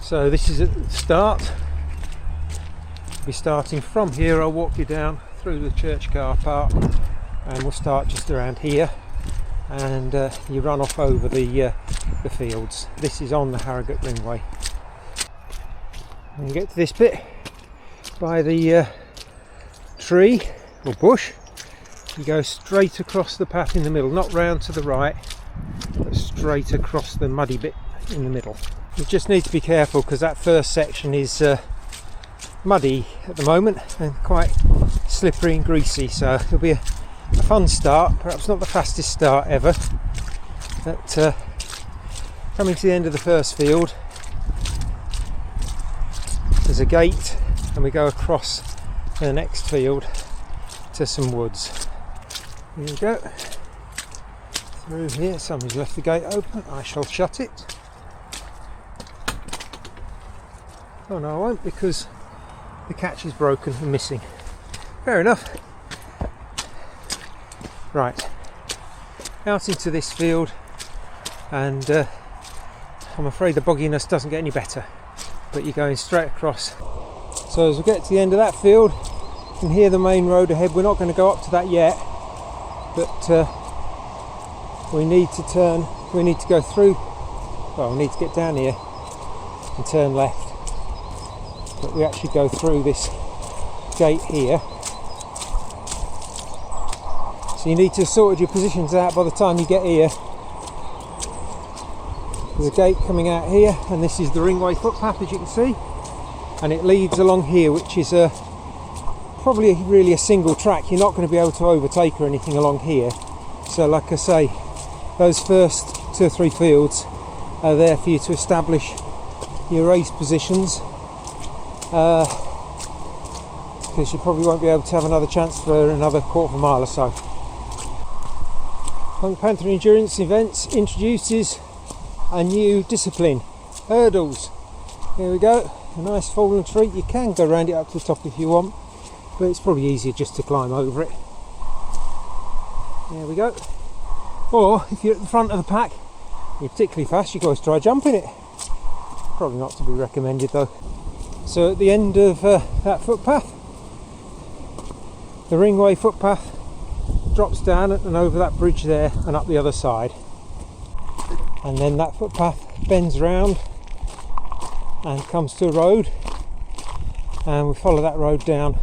So this is at the start. We're starting from here. I'll walk you down through the church car park and we'll start just around here, and you run off over the fields. This is on the Harrogate Ringway. When you get to this bit by the tree or bush, you go straight across the path in the middle, not round to the right, but straight across the muddy bit in the middle. You just need to be careful because that first section is muddy at the moment and quite slippery and greasy, so it'll be a fun start, perhaps not the fastest start ever, but coming to the end of the first field there's a gate and we go across the next field to some woods. Here we go, through here. Somebody's left the gate open, I shall shut it. Oh no, I won't, because the catch is broken and missing. Fair enough. Right, out into this field, and I'm afraid the bogginess doesn't get any better, but you're going straight across. So as we get to the end of that field, you can hear the main road ahead. We're not going to go up to that yet, but we need to turn, we need to go through, well, we need to get down here and turn left. But we actually go through this gate here, so you need to have sorted your positions out by the time you get here. There's a gate coming out here, and this is the Ringway footpath, as you can see, and it leads along here, which is probably really a single track. You're not going to be able to overtake or anything along here, so like I say, those first 2 or 3 fields are there for you to establish your race positions, because you probably won't be able to have another chance for another quarter of a mile or so. Punk Panther Endurance Events introduces a new discipline, hurdles. Here we go, a nice fallen tree. You can go around it up to the top if you want, but it's probably easier just to climb over it. There we go. Or if you're at the front of the pack, you're particularly fast, you can always try jumping it. Probably not to be recommended though. So at the end of that footpath, the Ringway footpath drops down and over that bridge there and up the other side, and then that footpath bends round and comes to a road, and we follow that road down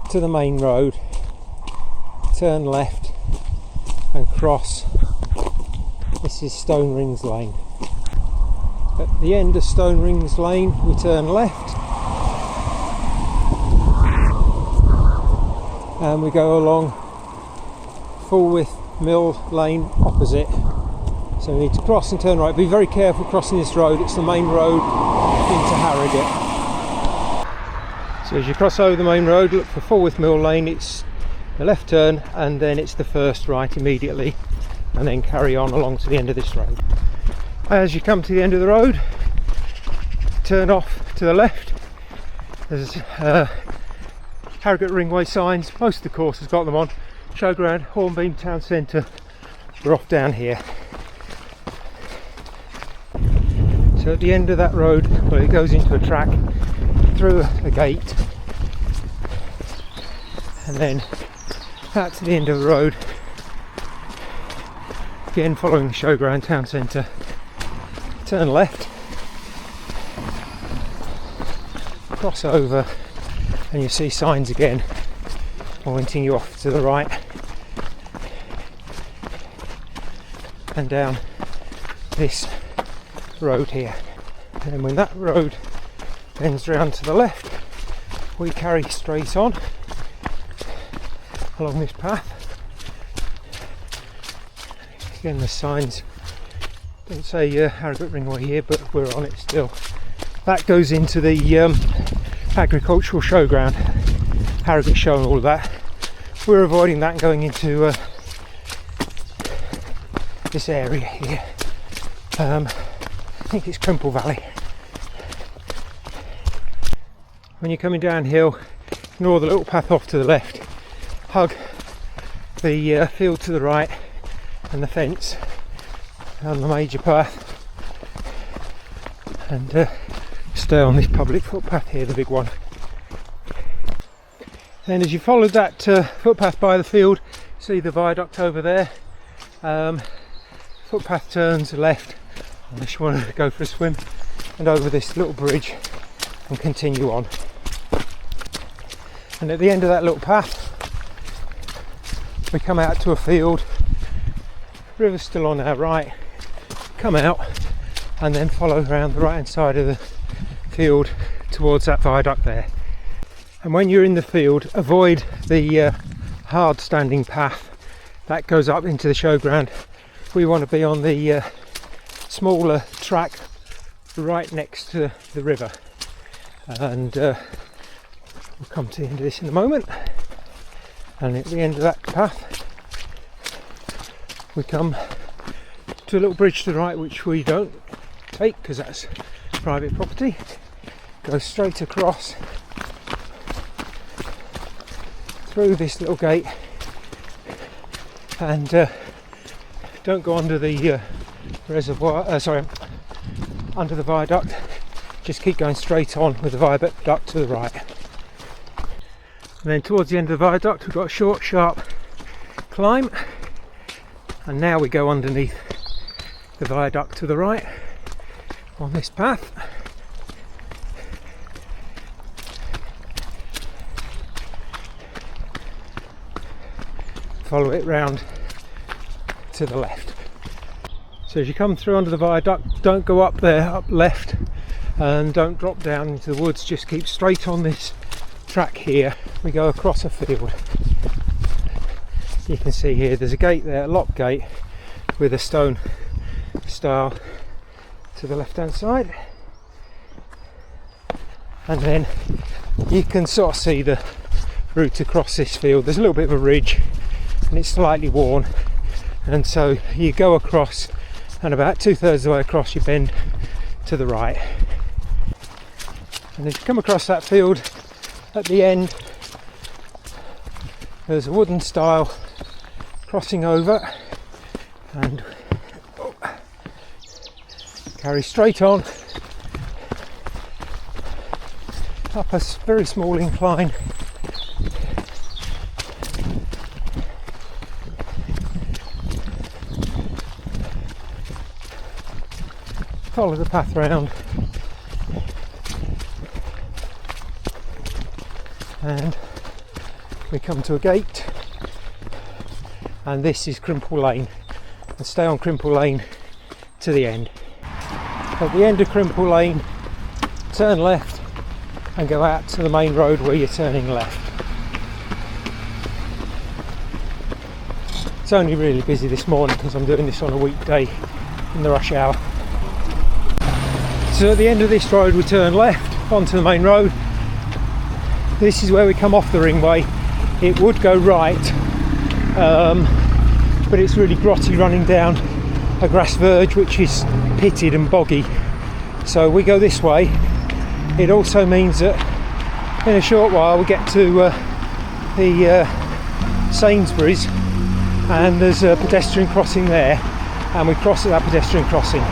to the main road, turn left and cross. This is Stone Rings Lane. At the end of Stone Rings Lane we turn left and we go along Fulwith Mill Lane opposite. So we need to cross and turn right. Be very careful crossing this road, it's the main road into Harrogate. So as you cross over the main road, look for Fulwith Mill Lane, it's the left turn and then it's the first right immediately, and then carry on along to the end of this road. As you come to the end of the road, turn off to the left. There's Harrogate Ringway signs, most of the course has got them on. Showground, Hornbeam Town Centre, we're off down here. So at the end of that road, well, it goes into a track, through a gate, and then out to the end of the road, again following the Showground Town Centre. Turn left, cross over, and you see signs again pointing you off to the right and down this road here. And then when that road bends round to the left, we carry straight on along this path. Again, the signs don't say Harrogate Ringway here, but we're on it still. That goes into the agricultural showground, Harrogate Show and all of that. We're avoiding that and going into this area here. I think it's Crimple Valley. When you're coming downhill, ignore the little path off to the left, hug the field to the right and the fence on the major path, and stay on this public footpath here, the big one. Then as you follow that footpath by the field, see the viaduct over there. Footpath turns left unless you want to go for a swim, and over this little bridge and continue on. And at the end of that little path we come out to a field, river's still on our right, come out and then follow around the right hand side of the field towards that viaduct there. And when you're in the field, avoid the hard standing path that goes up into the showground. We want to be on the smaller track right next to the river, and we'll come to the end of this in a moment. And at the end of that path we come to a little bridge to the right, which we don't take because that's private property. Go straight across through this little gate, and don't go under the reservoir, under the viaduct. Just keep going straight on with the viaduct to the right. And then towards the end of the viaduct we've got a short, sharp climb, and now we go underneath the viaduct to the right on this path. Follow it round to the left. So as you come through under the viaduct, don't go up there, up left, and don't drop down into the woods, just keep straight on this track here. We go across a field. You can see here there's a gate there, a lock gate with a stone stile to the left hand side, and then you can sort of see the route across this field. There's a little bit of a ridge and it's slightly worn, and so you go across, and about 2/3 of the way across you bend to the right, and as you come across that field, at the end there's a wooden stile crossing over, and carry straight on up a very small incline, follow the path round, and we come to a gate, and this is Crimple Lane, and stay on Crimple Lane to the end. At the end of Crimple Lane, turn left and go out to the main road where you're turning left. It's only really busy this morning because I'm doing this on a weekday in the rush hour. So at the end of this road we turn left onto the main road. This is where we come off the ringway. It would go right, but it's really grotty running down a grass verge which is pitted and boggy, so we go this way. It also means that in a short while we get to the Sainsbury's, and there's a pedestrian crossing there, and we cross at that pedestrian crossing.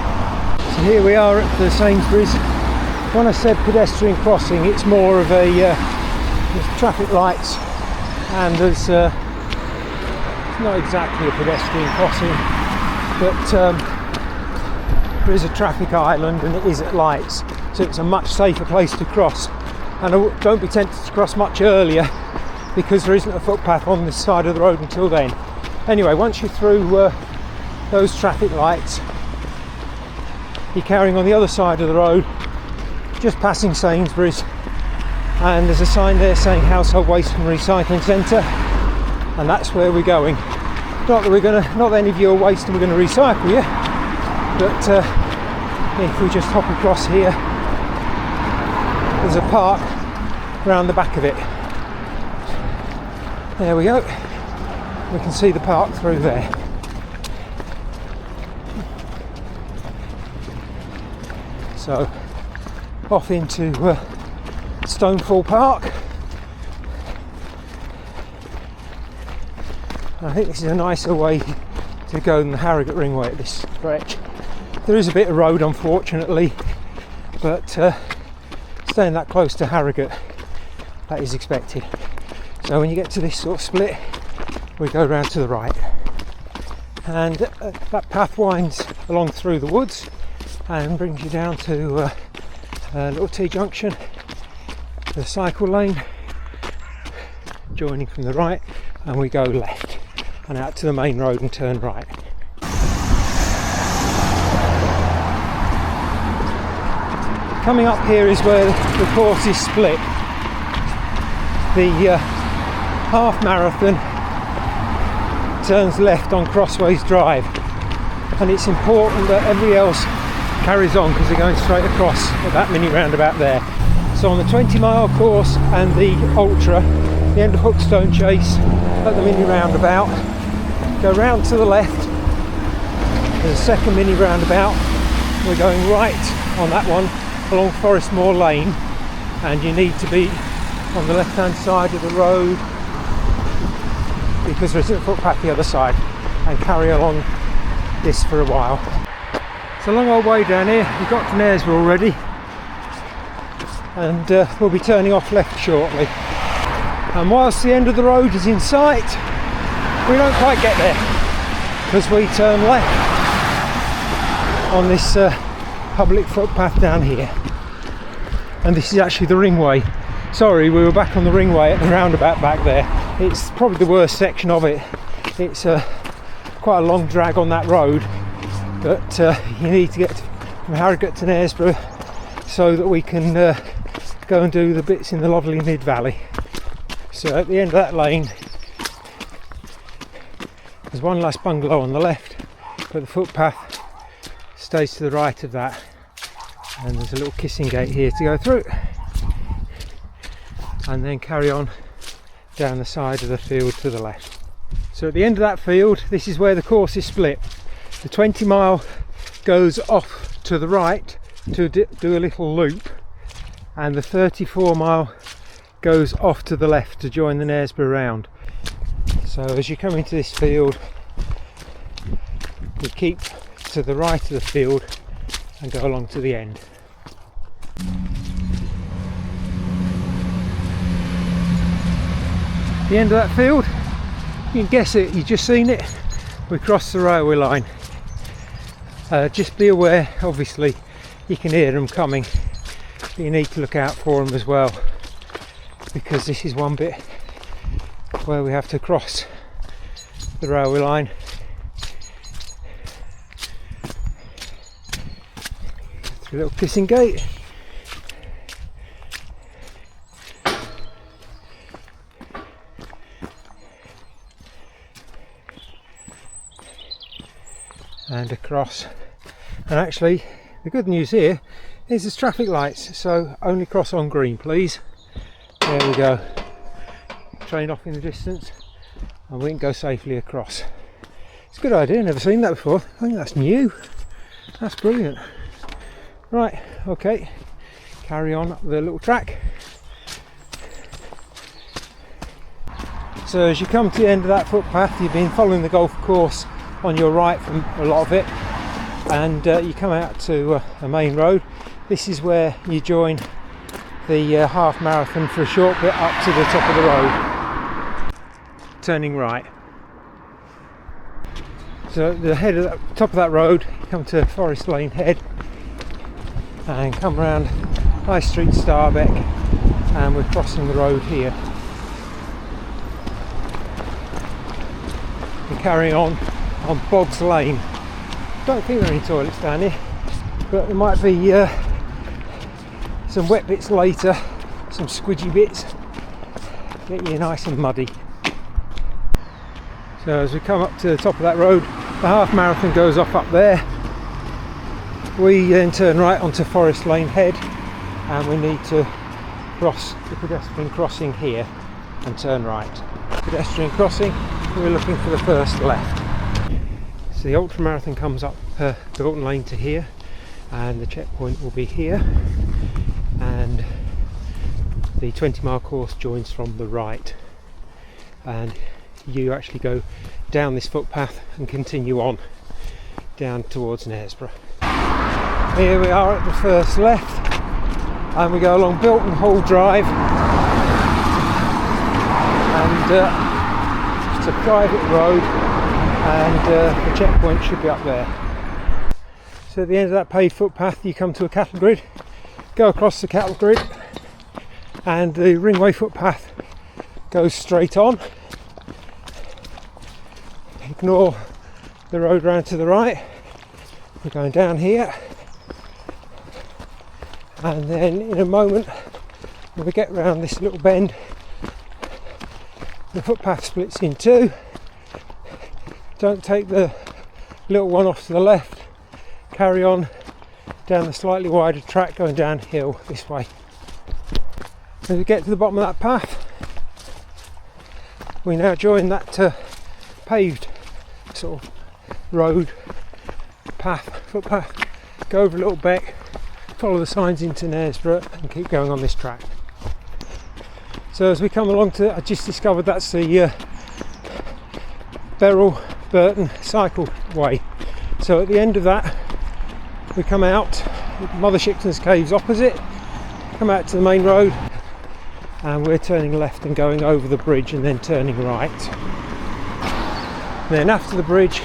So here we are at the Sainsbury's. When I said pedestrian crossing, it's more of a there's traffic lights, and there's it's not exactly a pedestrian crossing, but there is a traffic island and it is at lights, so it's a much safer place to cross. And don't be tempted to cross much earlier because there isn't a footpath on this side of the road until then. Anyway, once you're through those traffic lights, you're carrying on the other side of the road, just passing Sainsbury's, and there's a sign there saying Household Waste and Recycling Centre, and that's where we're going. Not that any of you are waste and we're going to recycle you, but if we just hop across here, there's a park round the back of it. There we go. We can see the park through there. So off into Stonefall Park. I think this is a nicer way to go than the Harrogate Ringway at this stretch. There is a bit of road, unfortunately, but staying that close to Harrogate, that is expected. So when you get to this sort of split, we go round to the right, and that path winds along through the woods and brings you down to a little T-junction, the cycle lane, joining from the right, and we go left and out to the main road and turn right. Coming up here is where the course is split. The half marathon turns left on Crossways Drive, and it's important that everybody else carries on because they're going straight across at that mini roundabout there. So on the 20-mile course and the ultra, the end of Hookstone Chase at the mini roundabout, go round to the left. There's a second mini roundabout. We're going right on that one along Forest Moor Lane, and you need to be on the left hand side of the road because there isn't a footpath the other side, and carry along this for a while. It's a long old way down here. We've got to Knaresborough already, and we'll be turning off left shortly. And whilst the end of the road is in sight, we don't quite get there because we turn left on this public footpath down here, and this is actually the ringway. Sorry, we were back on the ringway at the roundabout back there. It's probably the worst section of it. It's quite a long drag on that road, but you need to get from Harrogate to Knaresborough so that we can go and do the bits in the lovely mid valley. So at the end of that lane there's one last bungalow on the left, but the footpath stays to the right of that, and there's a little kissing gate here to go through, and then carry on down the side of the field to the left. So at the end of that field, this is where the course is split. The 20 mile goes off to the right to do a little loop, and the 34 mile goes off to the left to join the Knaresborough round. So as you come into this field, we keep to the right of the field and go along to the end. The end of that field, you can guess it, you've just seen it, we cross the railway line. Just be aware, obviously you can hear them coming, but you need to look out for them as well, because this is one bit where we have to cross the railway line. Through a little kissing gate. And across. And actually the good news here is there's traffic lights, so only cross on green please. There we go. Train off in the distance and we can go safely across. It's a good idea, never seen that before. I think that's new. That's brilliant. Right, okay, carry on up the little track. So as you come to the end of that footpath, you've been following the golf course on your right from a lot of it, and you come out to a main road. This is where you join the half marathon for a short bit up to the top of the road, turning right. So at the head of the top of that road, you come to Forest Lane Head and come round High Street Starbeck, and we're crossing the road here and carrying on Boggs Lane. Don't think there are any toilets down here, but there might be some wet bits later, some squidgy bits, get you nice and muddy. So as we come up to the top of that road, the half marathon goes off up there. We then turn right onto Forest Lane Head, and we need to cross the pedestrian crossing here and turn right. Pedestrian crossing, we're looking for the first left. So the ultramarathon comes up Dalton Lane to here, and the checkpoint will be here, and the 20-mile course joins from the right, and you actually go down this footpath and continue on down towards Knaresborough. Here we are at the first left, and we go along Bilton Hall Drive, and it's a private road, and the checkpoint should be up there. So at the end of that paved footpath you come to a cattle grid, go across the cattle grid, and the ringway footpath goes straight on. Ignore the road round to the right. We're going down here, and then in a moment when we get round this little bend, the footpath splits in two. Don't take the little one off to the left, carry on down the slightly wider track going downhill this way. As we get to the bottom of that path, we now join that paved sort of road footpath, go over a little beck, follow the signs into Knaresborough and keep going on this track. So as we come along to, I just discovered that's the Beryl Burton cycle way. So at the end of that we come out, Mother Shipton's Caves opposite, come out to the main road, and we're turning left and going over the bridge and then turning right. And then after the bridge,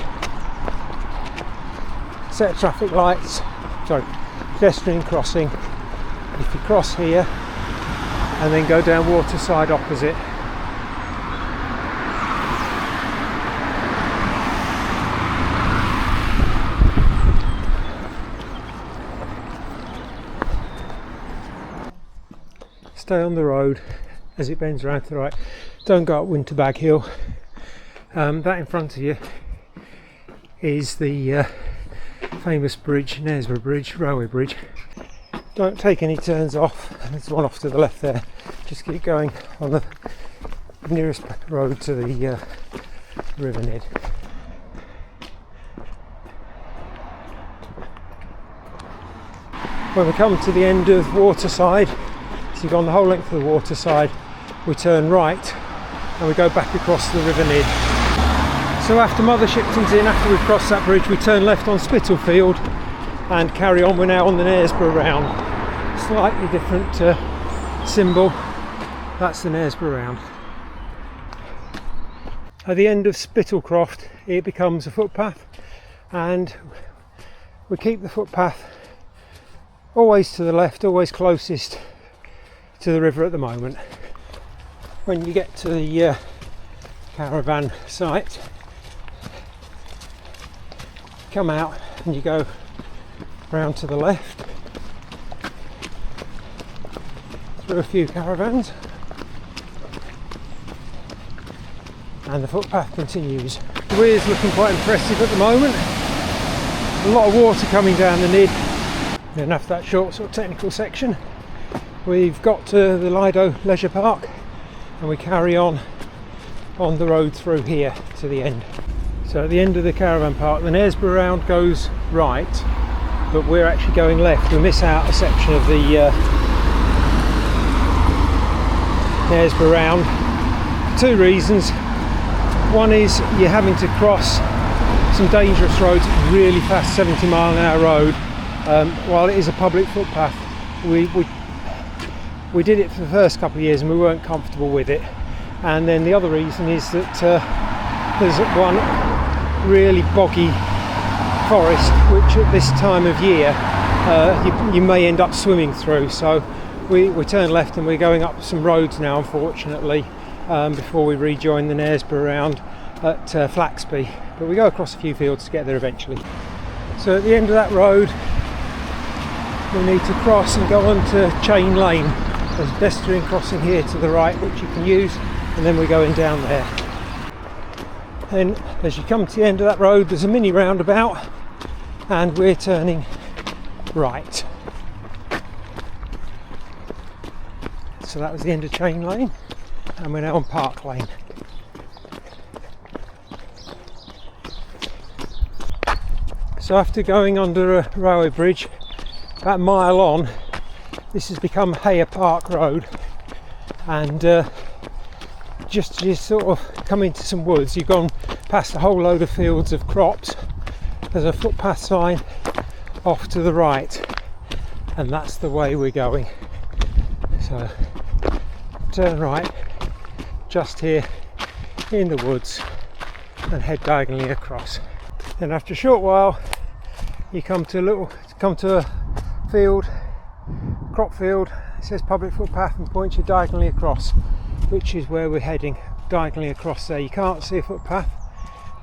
set of traffic lights, pedestrian crossing. If you cross here and then go down Waterside opposite, stay on the road as it bends around to the right. Don't go up Winterbag Hill. That in front of you is the famous bridge, Knaresborough Bridge, railway bridge. Don't take any turns off. There's one off to the left there. Just keep going on the nearest road to the River Nid. When we come to the end of Waterside, so you've gone the whole length of the Waterside, we turn right and we go back across the River Nid. So after Mother Shipton's in, after we've crossed that bridge, we turn left on Spitalfield and carry on. We're now on the Knaresborough Round. Slightly different symbol. That's the Knaresborough Round. At the end of Spitalcroft it becomes a footpath, and we keep the footpath always to the left, always closest to the river at the moment. When you get to the caravan site, come out and you go round to the left through a few caravans, and the footpath continues. The weir's looking quite impressive at the moment. A lot of water coming down the Nid. Then after that short sort of technical section, we've got to the Lido Leisure Park, and we carry on the road through here to the end. So at the end of the caravan park, the Knaresborough Round goes right, but we're actually going left. We miss out a section of the Knaresborough Round. Two reasons. One is you're having to cross some dangerous roads, really fast 70-mile-an-hour road. While it is a public footpath, we did it for the first couple of years and we weren't comfortable with it. And then the other reason is that there's one really boggy forest which at this time of year you may end up swimming through. So we turn left and we're going up some roads now, unfortunately, before we rejoin the Knaresborough Round at Flaxby. But we go across a few fields to get there eventually. So at the end of that road we need to cross and go on to Chain Lane. There's a pedestrian crossing here to the right which you can use, and then we're going down there. Then as you come to the end of that road there's a mini roundabout and we're turning right. So that was the end of Chain Lane and we're now on Park Lane. So after going under a railway bridge about a mile on, this has become Hayer Park Road, and just as you sort of come into some woods, you've gone past a whole load of fields of crops. There's a footpath sign off to the right, and that's the way we're going. So turn right just here in the woods and head diagonally across. Then after a short while you come to a field, crop field. It says public footpath and points you diagonally across, which is where we're heading, diagonally across there. You can't see a footpath,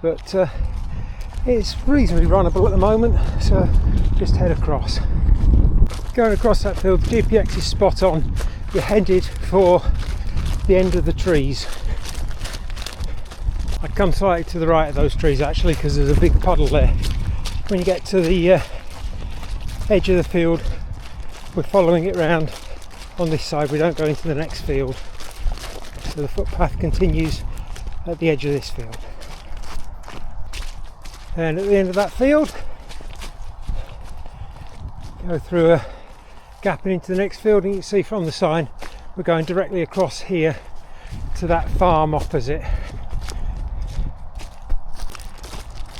but it's reasonably runnable at the moment, so just head across. Going across that field, the GPX is spot on. You're headed for the end of the trees. I'd come slightly to the right of those trees actually, because there's a big puddle there. When you get to the edge of the field, we're following it round on this side. We don't go into the next field, so the footpath continues at the edge of this field. And at the end of that field, go through a gap and into the next field, and you can see from the sign we're going directly across here to that farm opposite.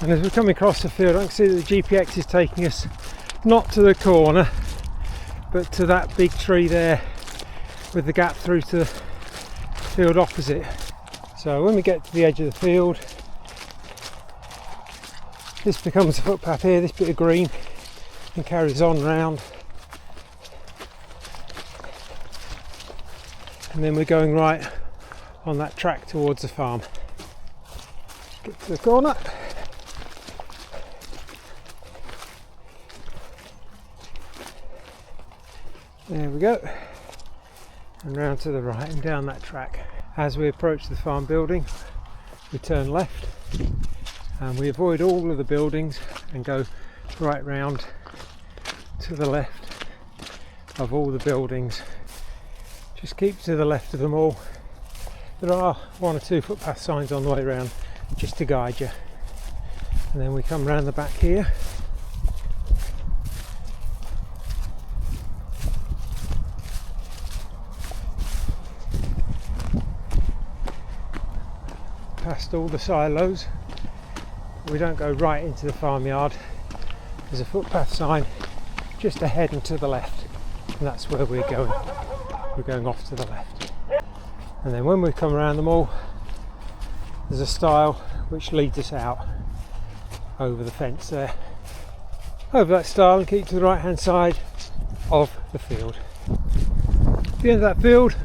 And as we're coming across the field, I can see that the GPX is taking us not to the corner, but to that big tree there with the gap through to the field opposite. So when we get to the edge of the field, this becomes a footpath here, this bit of green, and carries on round. And then we're going right on that track towards the farm. Get to the corner. There we go. And round to the right and down that track. As we approach the farm building, we turn left and we avoid all of the buildings and go right round to the left of all the buildings. Just keep to the left of them all. There are one or two footpath signs on the way around just to guide you. And then we come round the back here. Past all the silos. We don't go right into the farmyard. There's a footpath sign just ahead and to the left, and that's where we're going. We're going off to the left. And then when we come around them all, there's a stile which leads us out over the fence there. Over that stile and keep to the right hand side of the field. At the end of that field,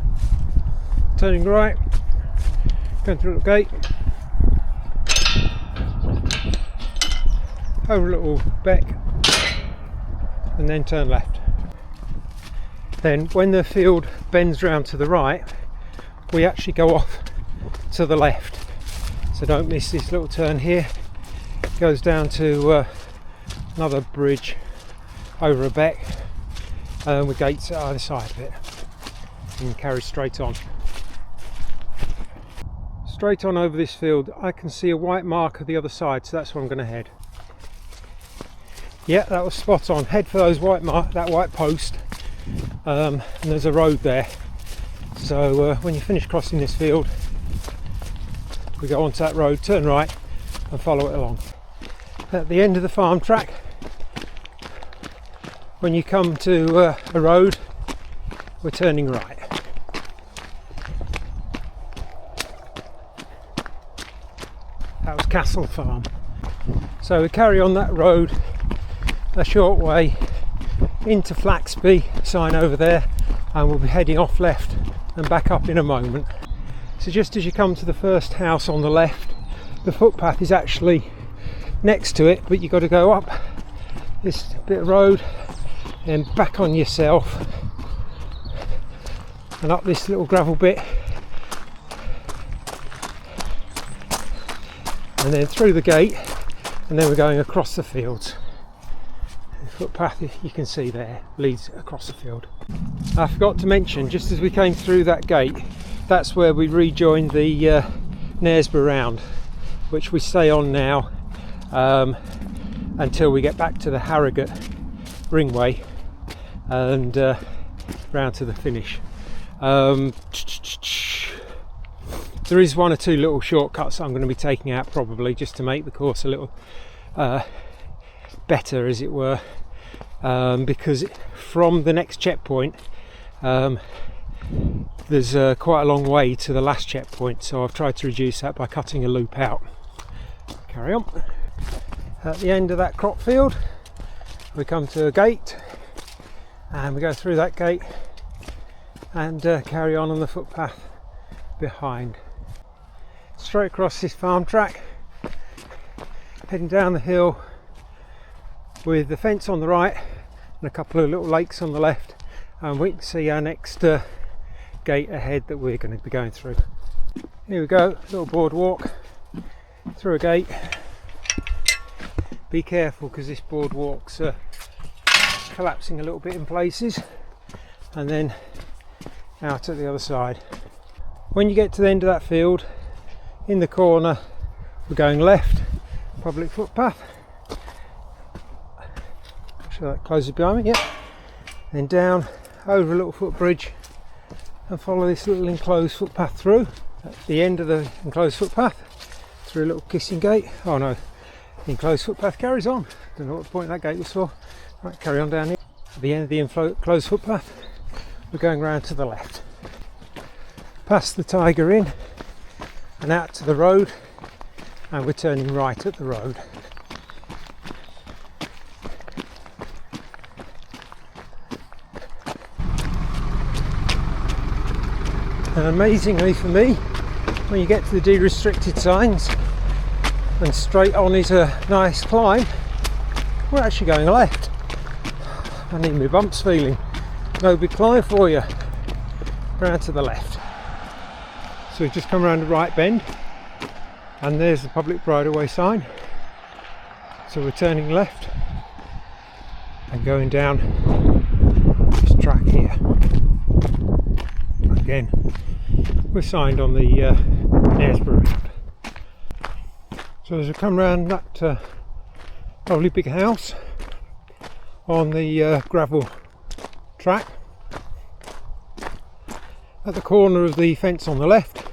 turning right, going through a little gate, over a little beck, and then turn left. Then when the field bends round to the right, we actually go off to the left, so don't miss this little turn here. It goes down to another bridge over a beck, with gates at either side of it, and carry straight on. Straight on over this field, I can see a white mark at the other side, so that's where I'm going to head. Yeah, that was spot on. Head for those that white post, and there's a road there. So when you finish crossing this field, we go onto that road, turn right, and follow it along. At the end of the farm track, when you come to a road, we're turning right. That was Castle Farm. So we carry on that road a short way into Flaxby, sign over there, and we'll be heading off left and back up in a moment. So just as you come to the first house on the left, the footpath is actually next to it, but you've got to go up this bit of road and back on yourself and up this little gravel bit, and then through the gate, and then we're going across the fields. The footpath you can see there leads across the field. I forgot to mention, just as we came through that gate, that's where we rejoined the Knaresborough round, which we stay on now until we get back to the Harrogate ringway and round to the finish. There is one or two little shortcuts I'm going to be taking out probably, just to make the course a little better, as it were. because from the next checkpoint there's quite a long way to the last checkpoint, so I've tried to reduce that by cutting a loop out. Carry on. At the end of that crop field we come to a gate, and we go through that gate and carry on the footpath behind. Straight across this farm track, heading down the hill with the fence on the right and a couple of little lakes on the left, and we can see our next gate ahead that we're going to be going through. Here we go, little boardwalk through a gate. Be careful because this boardwalk's collapsing a little bit in places, and then out at the other side. When you get to the end of that field, in the corner we're going left, public footpath. So that closes behind me, yeah. Then down over a little footbridge and follow this little enclosed footpath through. At the end of the enclosed footpath, through a little kissing gate. Oh no, the enclosed footpath carries on. Don't know what the point that gate was for. Right, carry on down here. At the end of the enclosed footpath, we're going round to the left. Past the Tiger Inn and out to the road, and we're turning right at the road. And amazingly for me, when you get to the de-restricted signs and straight on is a nice climb, we're actually going left. I need my bumps feeling. No big climb for you. Round to the left. So we've just come around the right bend, and there's the public bridleway sign. So we're turning left and going down this track here. Again, we're signed on the Knaresborough Road. So as we come round that lovely big house on the gravel track, at the corner of the fence on the left,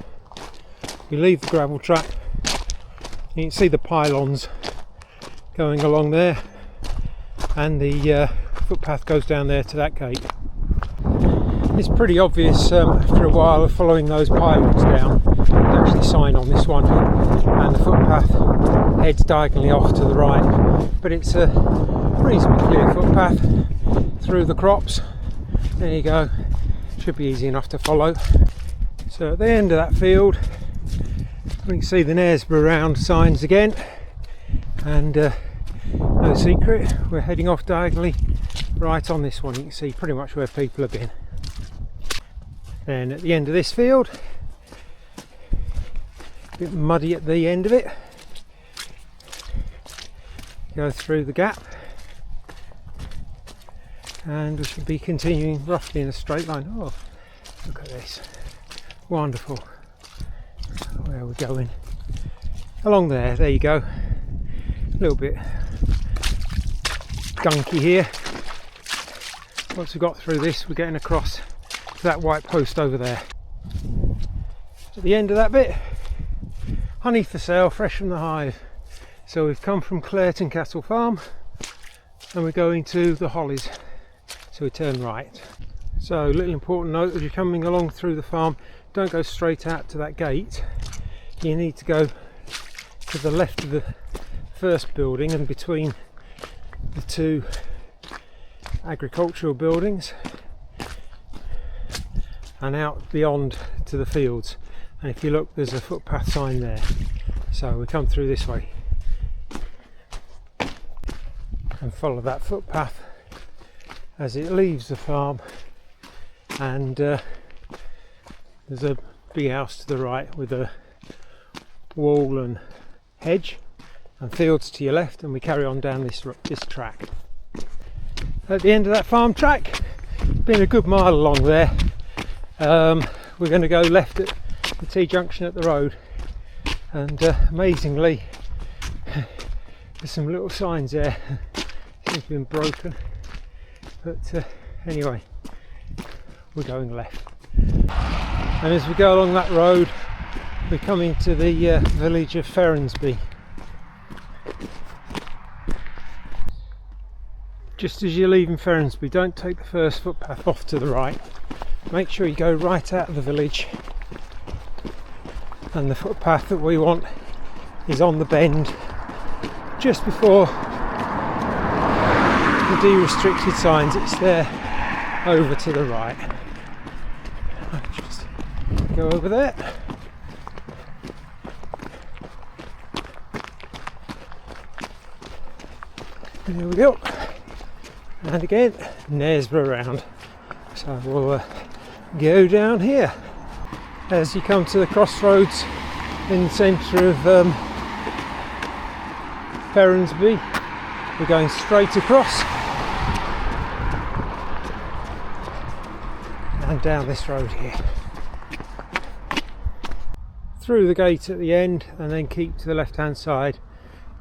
we leave the gravel track. You can see the pylons going along there, and the footpath goes down there to that gate. It's pretty obvious after a while of following those pylons down. There's actually a sign on this one, and the footpath heads diagonally off to the right, but it's a reasonably clear footpath through the crops. There you go, should be easy enough to follow. So at the end of that field we can see the Knaresborough Round signs again, and no secret, we're heading off diagonally right on this one. You can see pretty much where people have been. Then at the end of this field, a bit muddy at the end of it, go through the gap, and we should be continuing roughly in a straight line. Oh, look at this, wonderful. Where are we going? Along there, there you go. A little bit gunky here. Once we got through this, we're getting across to that white post over there. At the end of that bit, honey for sale, fresh from the hive. So we've come from Clareton Cattle Farm and we're going to the Hollies, so we turn right. So little important note, as you're coming along through the farm, don't go straight out to that gate. You need to go to the left of the first building and between the two agricultural buildings and out beyond to the fields. And if you look, there's a footpath sign there. So we come through this way and follow that footpath as it leaves the farm, and there's a big house to the right with a wall and hedge and fields to your left, and we carry on down this track. At the end of that farm track, been a good mile along there, we're going to go left at the T-junction at the road, and amazingly there's some little signs there. Seems to have been broken, but anyway, we're going left. And as we go along that road, we're coming to the village of Ferronsby. Just as you're leaving Ferronsby, don't take the first footpath off to the right. Make sure you go right out of the village, and the footpath that we want is on the bend just before the de-restricted signs. It's there over to the right. I'll just go over there. There we go. And again, Knaresborough round. So we'll go down here. As you come to the crossroads in the centre of Ferronsby, we're going straight across and down this road here. Through the gate at the end, and then keep to the left hand side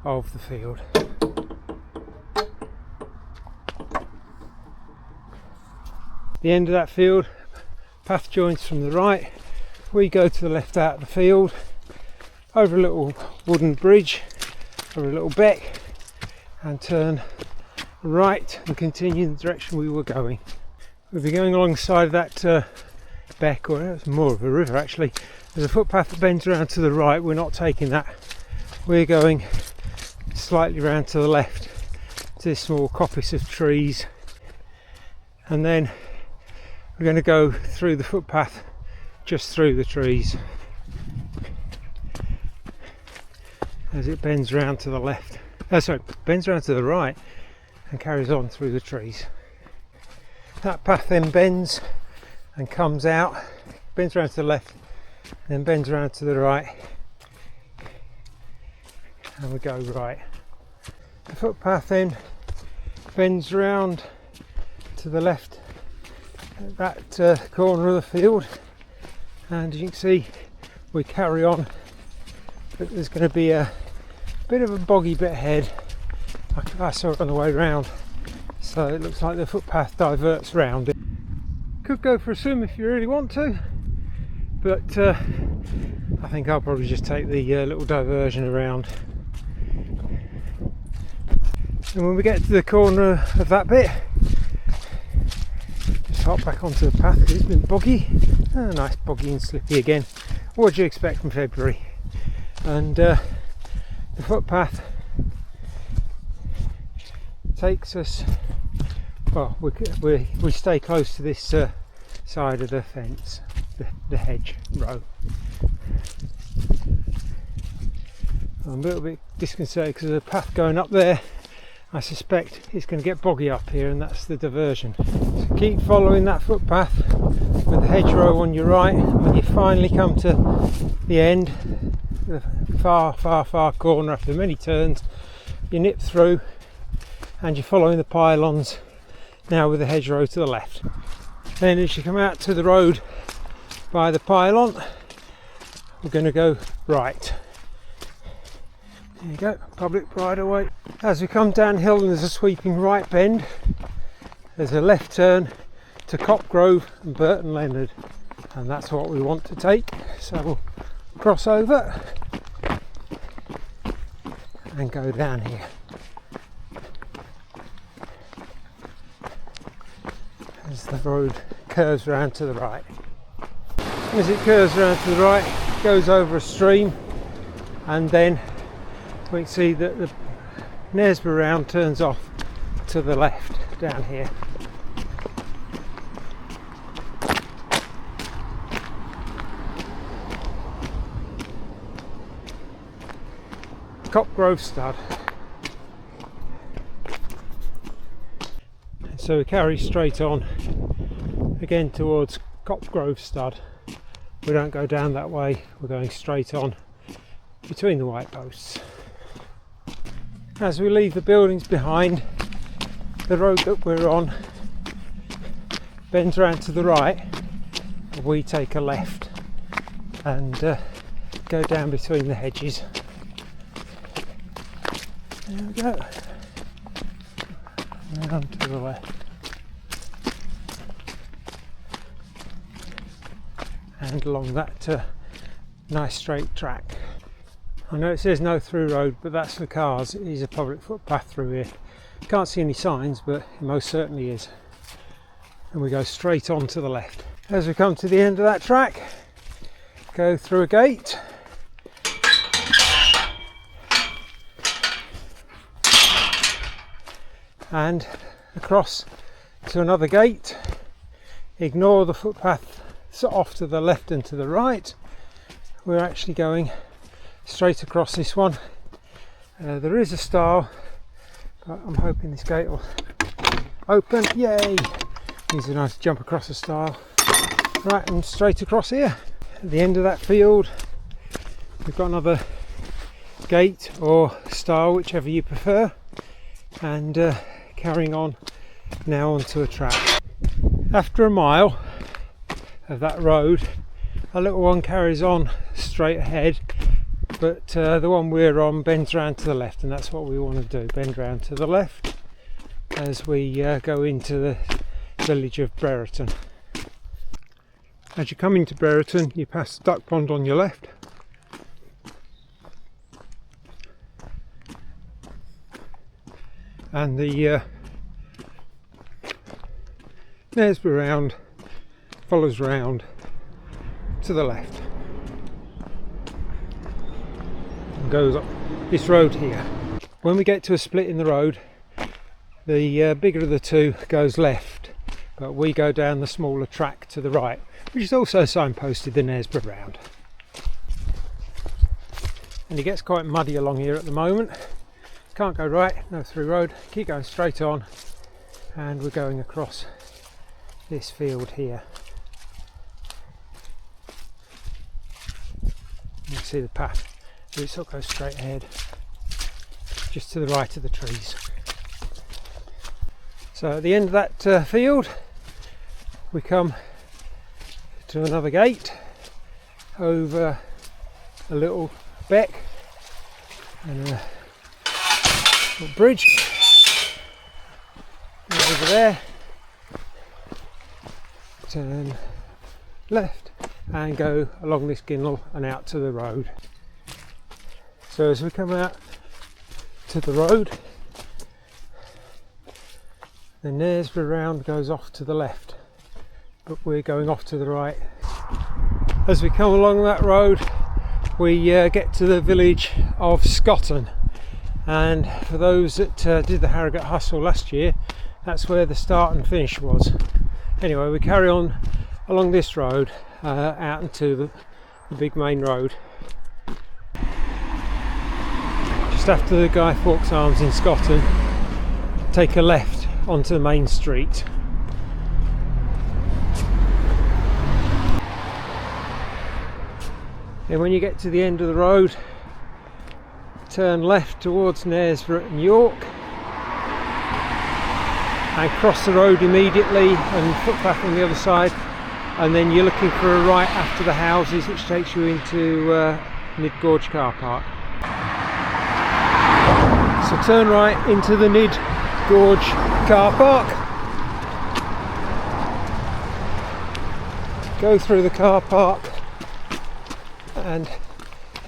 of the field. The end of that field, path joins from the right. We go to the left out of the field, over a little wooden bridge, or a little beck, and turn right and continue in the direction we were going. We'll be going alongside that beck, or it's more of a river actually. There's a footpath that bends around to the right. We're not taking that. We're going slightly round to the left to this small coppice of trees, and then we're going to go through the footpath just through the trees as it bends round to the left. Bends round to the right and carries on through the trees. That path then bends and comes out, bends round to the left, then bends round to the right, and we go right. The footpath then bends round to the left at that corner of the field, and as you can see we carry on, but there's going to be a bit of a boggy bit ahead. I saw it on the way round, so it looks like the footpath diverts round it. Could go for a swim if you really want to, but I think I'll probably just take the little diversion around. And when we get to the corner of that bit, just hop back onto the path. It's been boggy, nice boggy and slippy again. What do you expect from February? And the footpath takes us, well, we stay close to this side of the fence, the hedge row. I'm a little bit disconcerted because there's a path going up there. I suspect it's going to get boggy up here, and that's the diversion. So keep following that footpath with the hedgerow on your right. When you finally come to the end, the far corner after many turns, you nip through and you're following the pylons now with the hedgerow to the left. Then as you come out to the road by the pylon, we're going to go right. There you go, public right of way. As we come downhill and there's a sweeping right bend, there's a left turn to Copgrove and Burton Leonard, and that's what we want to take. So we'll cross over and go down here. As the road curves around to the right. As it curves around to the right, it goes over a stream, and then we can see that the Knaresborough round turns off to the left down here. Copgrove Stud. So we carry straight on again towards Copgrove Stud. We don't go down that way, we're going straight on between the white posts. As we leave the buildings behind, the road that we're on bends round to the right. We take a left and go down between the hedges. There we go. Round to the left. And along that nice straight track. I know it says no through road, but that's for cars. It is a public footpath through here. Can't see any signs, but it most certainly is. And we go straight on to the left. As we come to the end of that track, go through a gate, and across to another gate. Ignore the footpath off to the left and to the right. We're actually going straight across this one. There is a stile, but I'm hoping this gate will open. Yay! Easy enough to jump across the stile. Right, and straight across here. At the end of that field, we've got another gate or stile, whichever you prefer, and carrying on now onto a track. After a mile of that road, a little one carries on straight ahead, but the one we're on bends round to the left, and that's what we want to do, bend round to the left as we go into the village of Brereton. As you come into Brereton, you pass Duck Pond on your left, and the Knaresborough Round follows round to the left and goes up this road here. When we get to a split in the road, the bigger of the two goes left, but we go down the smaller track to the right, which is also signposted the Knaresborough Round. And it gets quite muddy along here at the moment. Can't go right, no through road, keep going straight on, and we're going across this field here. You can see the path, it sort of goes straight ahead, just to the right of the trees. So at the end of that field, we come to another gate over a little beck and a little bridge over there. Turn left and go along this ginnel and out to the road. So as we come out to the road, the Knaresborough Round goes off to the left, but we're going off to the right. As we come along that road, we get to the village of Scotton, and for those that did the Harrogate Hustle last year, that's where the start and finish was. Anyway, we carry on along this road out into the big main road. Just after the Guy Fawkes Arms in Scotton, take a left onto the main street. And when you get to the end of the road, turn left towards Knaresborough and York, and cross the road immediately and footpath on the other side, and then you're looking for a right after the houses, which takes you into Nid Gorge car park. So turn right into the Nid Gorge car park, go through the car park and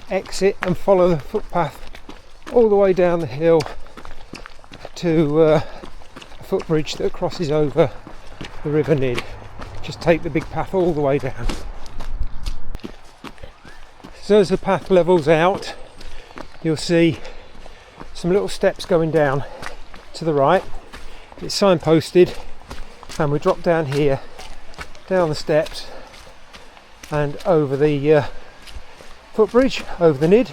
exit and follow the footpath all the way down the hill to a footbridge that crosses over the River Nid. Just take the big path all the way down. So as the path levels out, you'll see some little steps going down to the right. It's signposted, and we drop down here, down the steps and over the footbridge over the Nid,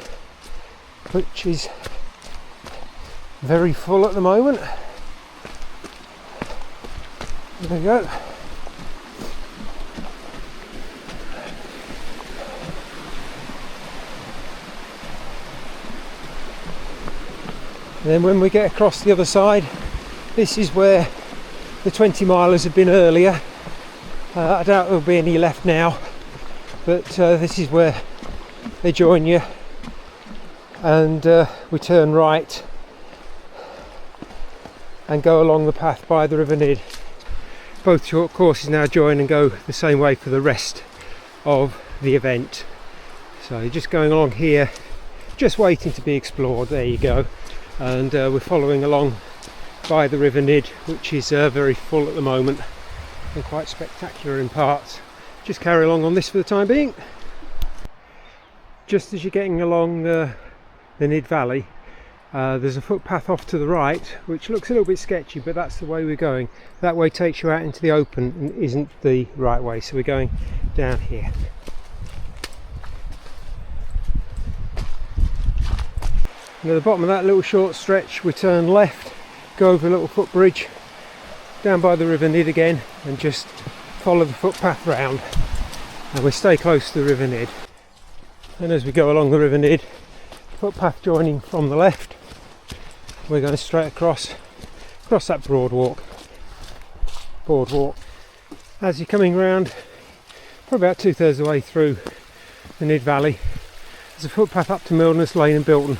which is very full at the moment. There we go. And then when we get across the other side, this is where the 20 milers have been earlier. I doubt there'll be any left now, but this is where they join you, and we turn right and go along the path by the River Nid. Both short courses now join and go the same way for the rest of the event. So you're just going along here, just waiting to be explored. There you go. And we're following along by the River Nid, which is very full at the moment and quite spectacular in parts. Just carry along on this for the time being. Just as you're getting along the Nid Valley, there's a footpath off to the right which looks a little bit sketchy, but that's the way we're going. That way takes you out into the open and isn't the right way, so we're going down here. And at the bottom of that little short stretch we turn left, go over a little footbridge down by the River Nid again and just follow the footpath round, and we stay close to the River Nid. And as we go along the River Nid, footpath joining from the left, we're going straight across that boardwalk. As you're coming round, probably about 2/3 of the way through the Nid Valley, there's a footpath up to Milderness Lane and Bilton.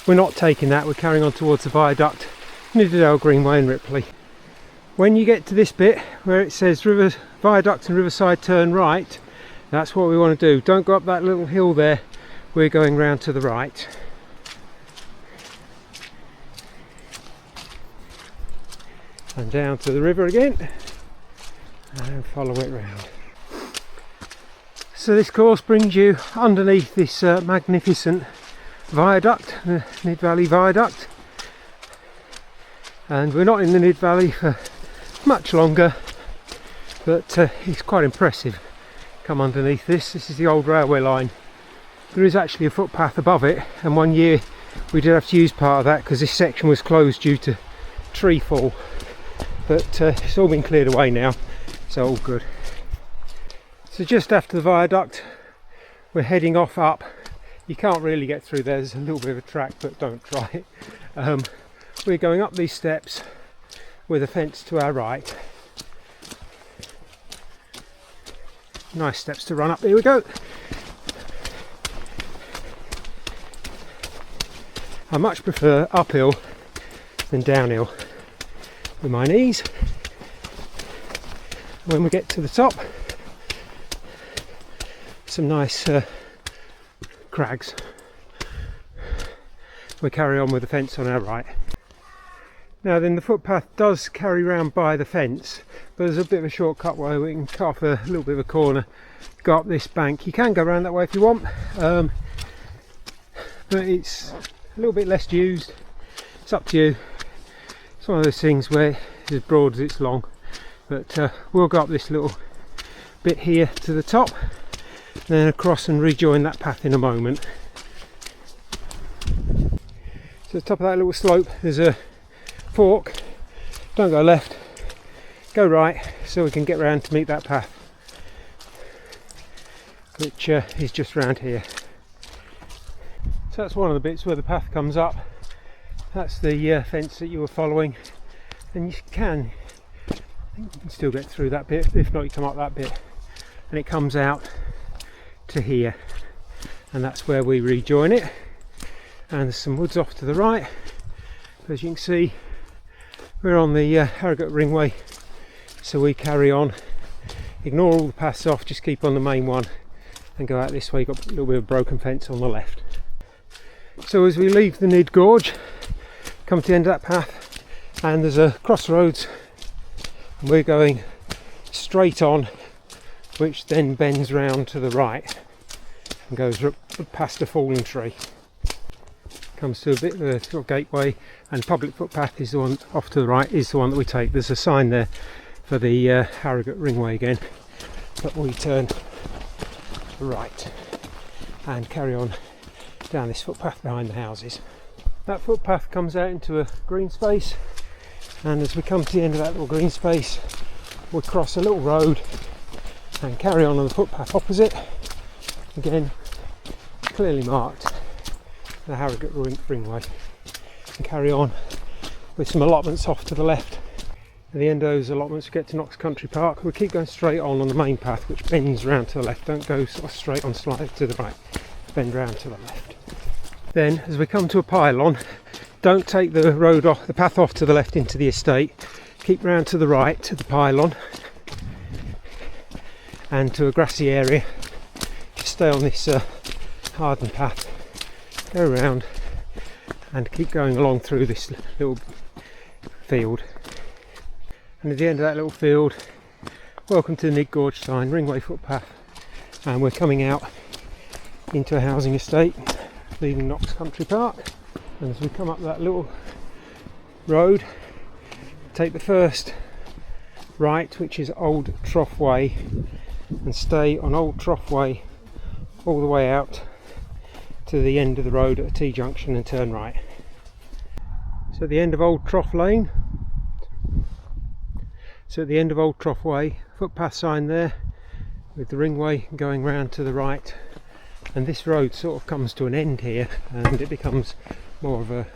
We're not taking that, we're carrying on towards the viaduct, Nidderdale Greenway and Ripley. When you get to this bit where it says River Viaduct and Riverside turn right, that's what we want to do. Don't go up that little hill there, we're going round to the right. And down to the river again and follow it round. So this course brings you underneath this magnificent viaduct, the Nid Valley Viaduct, and we're not in the Nid Valley for much longer, but it's quite impressive. Come underneath this is the old railway line. There is actually a footpath above it, and one year we did have to use part of that because this section was closed due to tree fall, but it's all been cleared away now, so all good. So just after the viaduct we're heading off up. You can't really get through there, there's a little bit of a track, but don't try it. We're going up these steps with a fence to our right. Nice steps to run up, here we go. I much prefer uphill than downhill with my knees. When we get to the top, some nice crags. We carry on with the fence on our right. Now then, the footpath does carry round by the fence, but there's a bit of a shortcut way we can cut off a little bit of a corner, go up this bank. You can go around that way if you want, but it's a little bit less used. It's up to you. It's one of those things where it's as broad as it's long, but we'll go up this little bit here to the top, then across and rejoin that path in a moment. So at the top of that little slope there's a fork. Don't go left, go right, so we can get round to meet that path, which is just round here. So that's one of the bits where the path comes up. That's the fence that you were following, and I think you can still get through that bit. If not, you come up that bit and it comes out to here, and that's where we rejoin it. And there's some woods off to the right. As you can see, we're on the Harrogate Ringway, so we carry on, ignore all the paths off, just keep on the main one and go out this way. You've got a little bit of broken fence on the left. So as we leave the Nid Gorge, come to the end of that path, and there's a crossroads, and we're going straight on, which then bends round to the right and goes past a fallen tree. Comes to a bit of a sort of gateway, and public footpath is the one off to the right, is the one that we take. There's a sign there for the Harrogate Ringway again, but we turn right and carry on down this footpath behind the houses. That footpath comes out into a green space, and as we come to the end of that little green space we cross a little road and carry on the footpath opposite, again clearly marked, the Harrogate Ringway, and carry on with some allotments off to the left. At the end of those allotments we get to Knox Country Park. We keep going straight on the main path, which bends round to the left. Don't go sort of straight on slightly to the right, bend round to the left. Then as we come to a pylon, don't take the road off, the path off to the left into the estate. Keep round to the right to the pylon and to a grassy area. Just stay on this hardened path, go around and keep going along through this little field, and at the end of that little field, welcome to the Nid Gorge sign, Ringway footpath, and we're coming out into a housing estate leaving Knox Country Park. And as we come up that little road, take the first right, which is Old Trough Way, and stay on Old Trough Way all the way out to the end of the road at a T-junction and turn right. So at the end of Old Trough Lane, so at the end of Old Trough Way, footpath sign there with the ringway going round to the right, and this road sort of comes to an end here and it becomes more of a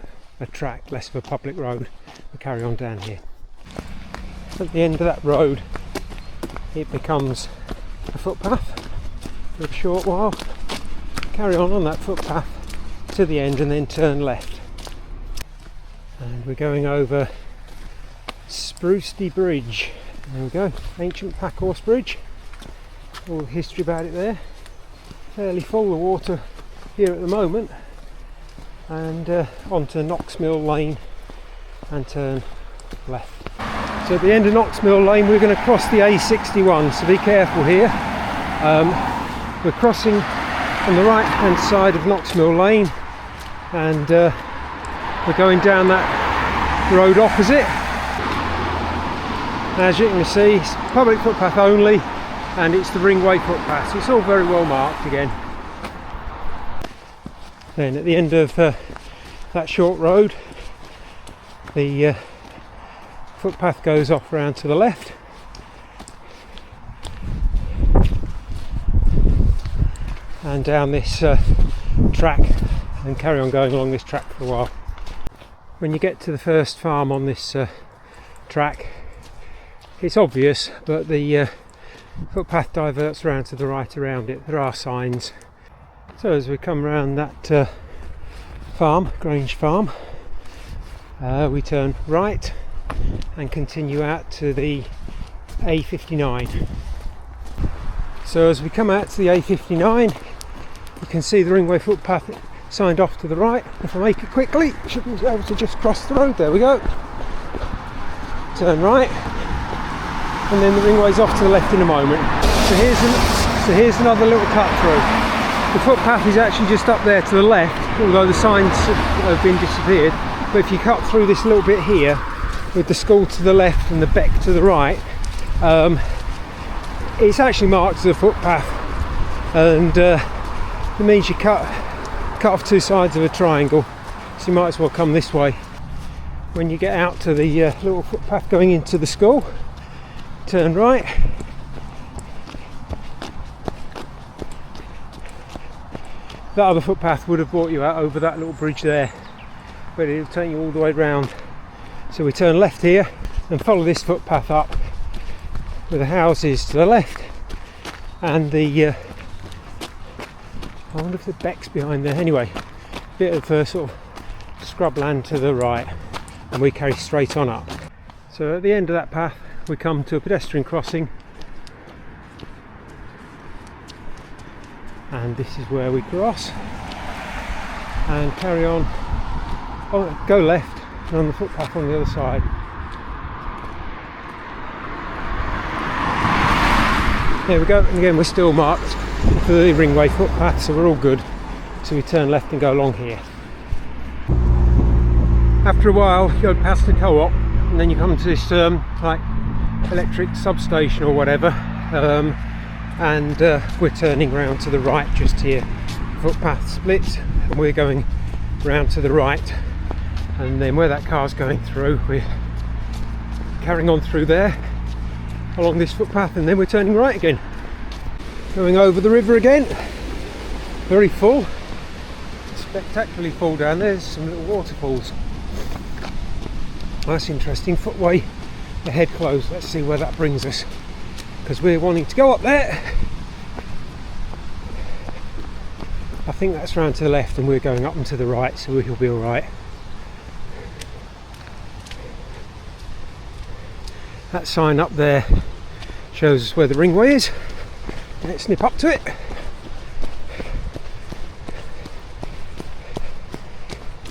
track, less of a public road. We carry on down here. At the end of that road it becomes a footpath for a short while. Carry on that footpath to the end and then turn left. And we're going over Sprucedy Bridge. There we go, ancient pack horse bridge. All the history about it there. Fairly full of water here at the moment. And onto Knox Mill Lane and turn left. So at the end of Knox Mill Lane we're going to cross the A61, so be careful here. We're crossing on the right hand side of Knox Mill Lane, and we're going down that road opposite. As you can see, it's public footpath only, and it's the Ringway footpath, so it's all very well marked again. Then at the end of that short road, the footpath goes off round to the left, and down this track, and carry on going along this track for a while. When you get to the first farm on this track, it's obvious, but the footpath diverts round to the right around it. There are signs. So as we come round that farm, Grange Farm, we turn right and continue out to the A59. So as we come out to the A59, you can see the Ringway footpath signed off to the right. If I make it quickly, I should be able to just cross the road. There we go. Turn right, and then the Ringway's off to the left in a moment. So here's another little cut through. The footpath is actually just up there to the left, although the signs have been disappeared. But if you cut through this little bit here, with the school to the left and the beck to the right, it's actually marked as a footpath, and it means you cut off two sides of a triangle, so you might as well come this way. When you get out to the little footpath going into the school, turn right, that other footpath would have brought you out over that little bridge there, but it'll take you all the way round. So we turn left here and follow this footpath up with the houses to the left and the I wonder if the beck's behind there. Anyway, a bit of sort of scrubland to the right, and we carry straight on up. So at the end of that path we come to a pedestrian crossing, and this is where we cross and carry on, go left and on the footpath on the other side. There we go, and again we're still marked for the Ringway footpath, so we're all good. So we turn left and go along here. After a while you go past the co-op, and then you come to this like electric substation or whatever, and we're turning round to the right just here. Footpath splits and we're going round to the right, and then where that car's going through, we're carrying on through there along this footpath, and then we're turning right again, going over the river again. Very full, spectacularly full down there. There's some little waterfalls. Nice interesting footway ahead closed. Let's see where that brings us, because we're wanting to go up there. I think that's round to the left and we're going up and to the right, so we'll be alright. That sign up there shows us where the Ringway is. Let's nip up to it.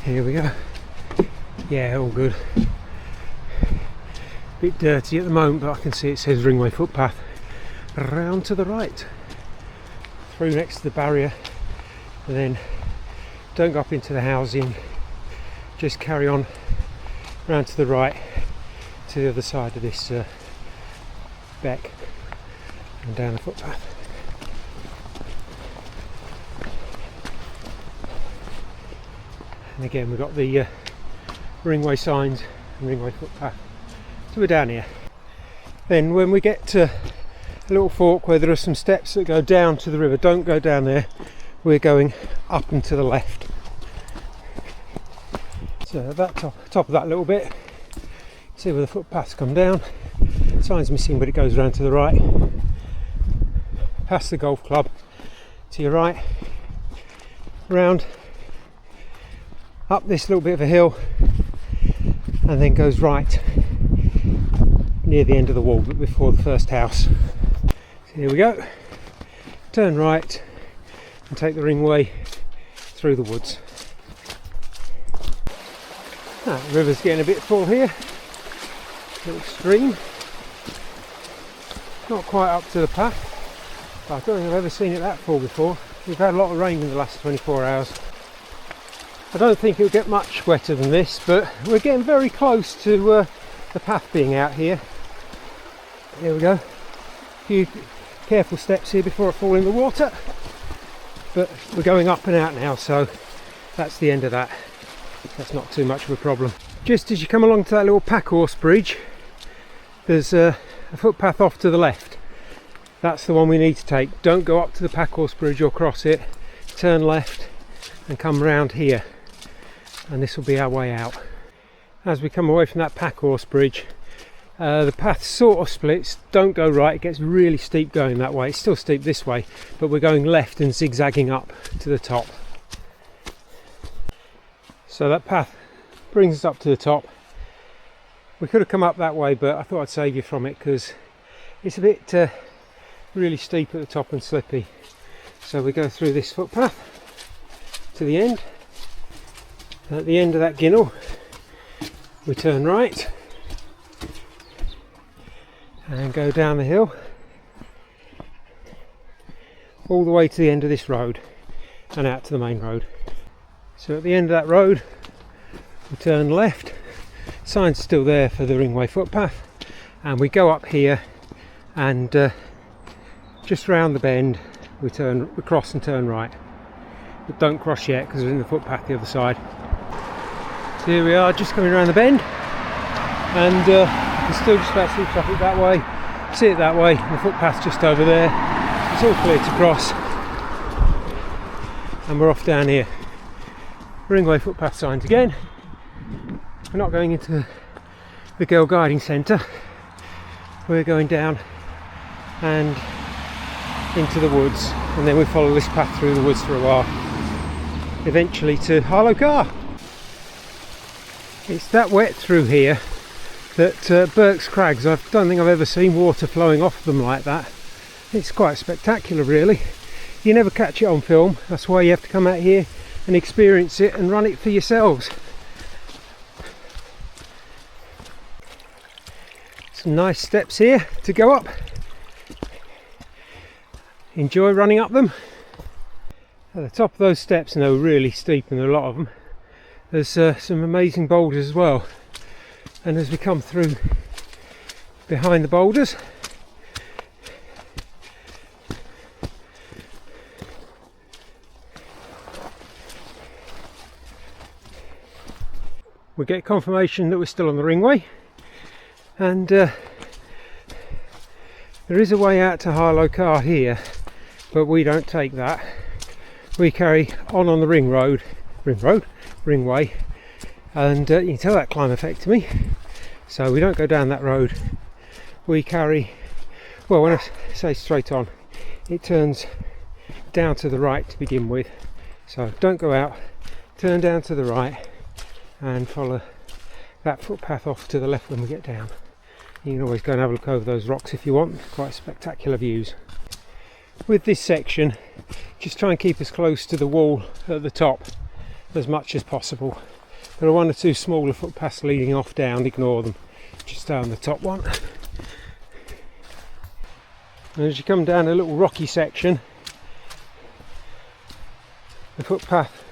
Here we go. Yeah, all good. bit dirty at the moment, but I can see it says Ringway footpath. Round to the right, through next to the barrier, and then don't go up into the housing, just carry on round to the right to the other side of this beck and down the footpath. And again we've got the Ringway signs and Ringway footpath, so we're down here. Then when we get to a little fork where there are some steps that go down to the river, don't go down there, we're going up and to the left. So at that top of that little bit, see where the footpaths come down, sign's missing but it goes round to the right, past the golf club, to your right, round, up this little bit of a hill, and then goes right near the end of the wall but before the first house. So here we go, turn right and take the Ringway through the woods. The river's getting a bit full here, little stream, not quite up to the path, but I don't think I've ever seen it that full before. We've had a lot of rain in the last 24 hours. I don't think it'll get much wetter than this, but we're getting very close to the path being out here. Here we go, a few careful steps here before I fall in the water, but we're going up and out now, so that's the end of that. That's not too much of a problem. Just as you come along to that little pack horse bridge, there's a footpath off to the left. That's the one we need to take. Don't go up to the pack horse bridge or cross it, turn left and come round here, and this will be our way out. As we come away from that pack horse bridge, the path sort of splits. Don't go right, it gets really steep going that way. It's still steep this way, but we're going left and zigzagging up to the top. So that path brings us up to the top. We could have come up that way, but I thought I'd save you from it because it's a bit really steep at the top and slippy. So we go through this footpath to the end. At the end of that ginnel we turn right and go down the hill all the way to the end of this road and out to the main road. So at the end of that road we turn left, sign's still there for the Ringway footpath, and we go up here and just round the bend we cross and turn right, but don't cross yet because we're in the footpath the other side. So here we are, just coming around the bend, and you can still just about see traffic that way, see it that way, the footpath's just over there, it's all clear to cross, and we're off down here. Ringway footpath signs again. We're not going into the Girl Guiding Centre, we're going down and into the woods, and then we follow this path through the woods for a while, eventually to Harlow Car. It's that wet through here that Burke's Crags, I don't think I've ever seen water flowing off them like that. It's quite spectacular really. You never catch it on film, that's why you have to come out here and experience it and run it for yourselves. Some nice steps here to go up. Enjoy running up them. At the top of those steps, and they're really steep and there are a lot of them, there's some amazing boulders as well, and as we come through behind the boulders we get confirmation that we're still on the Ringway, and there is a way out to Harlow Car here, but we don't take that. We carry on the Ringway, and you can tell that climb effect to me, so we don't go down that road. We carry, well, when I say straight on, it turns down to the right to begin with, so don't go out, turn down to the right and follow that footpath off to the left when we get down. You can always go and have a look over those rocks if you want, quite spectacular views. With this section, just try and keep as close to the wall at the top as much as possible. There are one or two smaller footpaths leading off down, ignore them. just stay on the top one. And as you come down a little rocky section, the footpath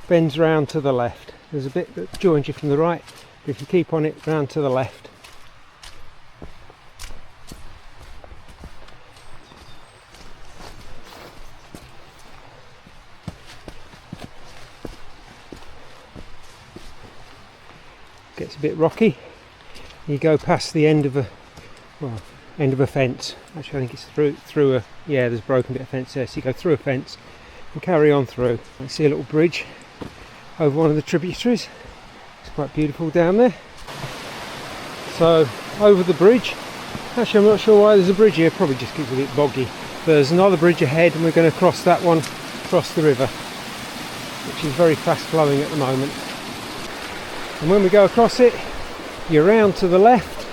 bends round to the left. There's a bit that joins you from the right, but if you keep on it round to the left. Gets a bit rocky. You go past the end of a fence. Actually, I think it's through a, yeah, there's a broken bit of fence there. So you go through a fence and carry on through. You see a little bridge over one of the tributaries. It's quite beautiful down there. So over the bridge, actually I'm not sure why there's a bridge here, probably just keeps it a bit boggy. There's another bridge ahead and we're going to cross that one across the river, which is very fast flowing at the moment. And when we go across it, you're round to the left,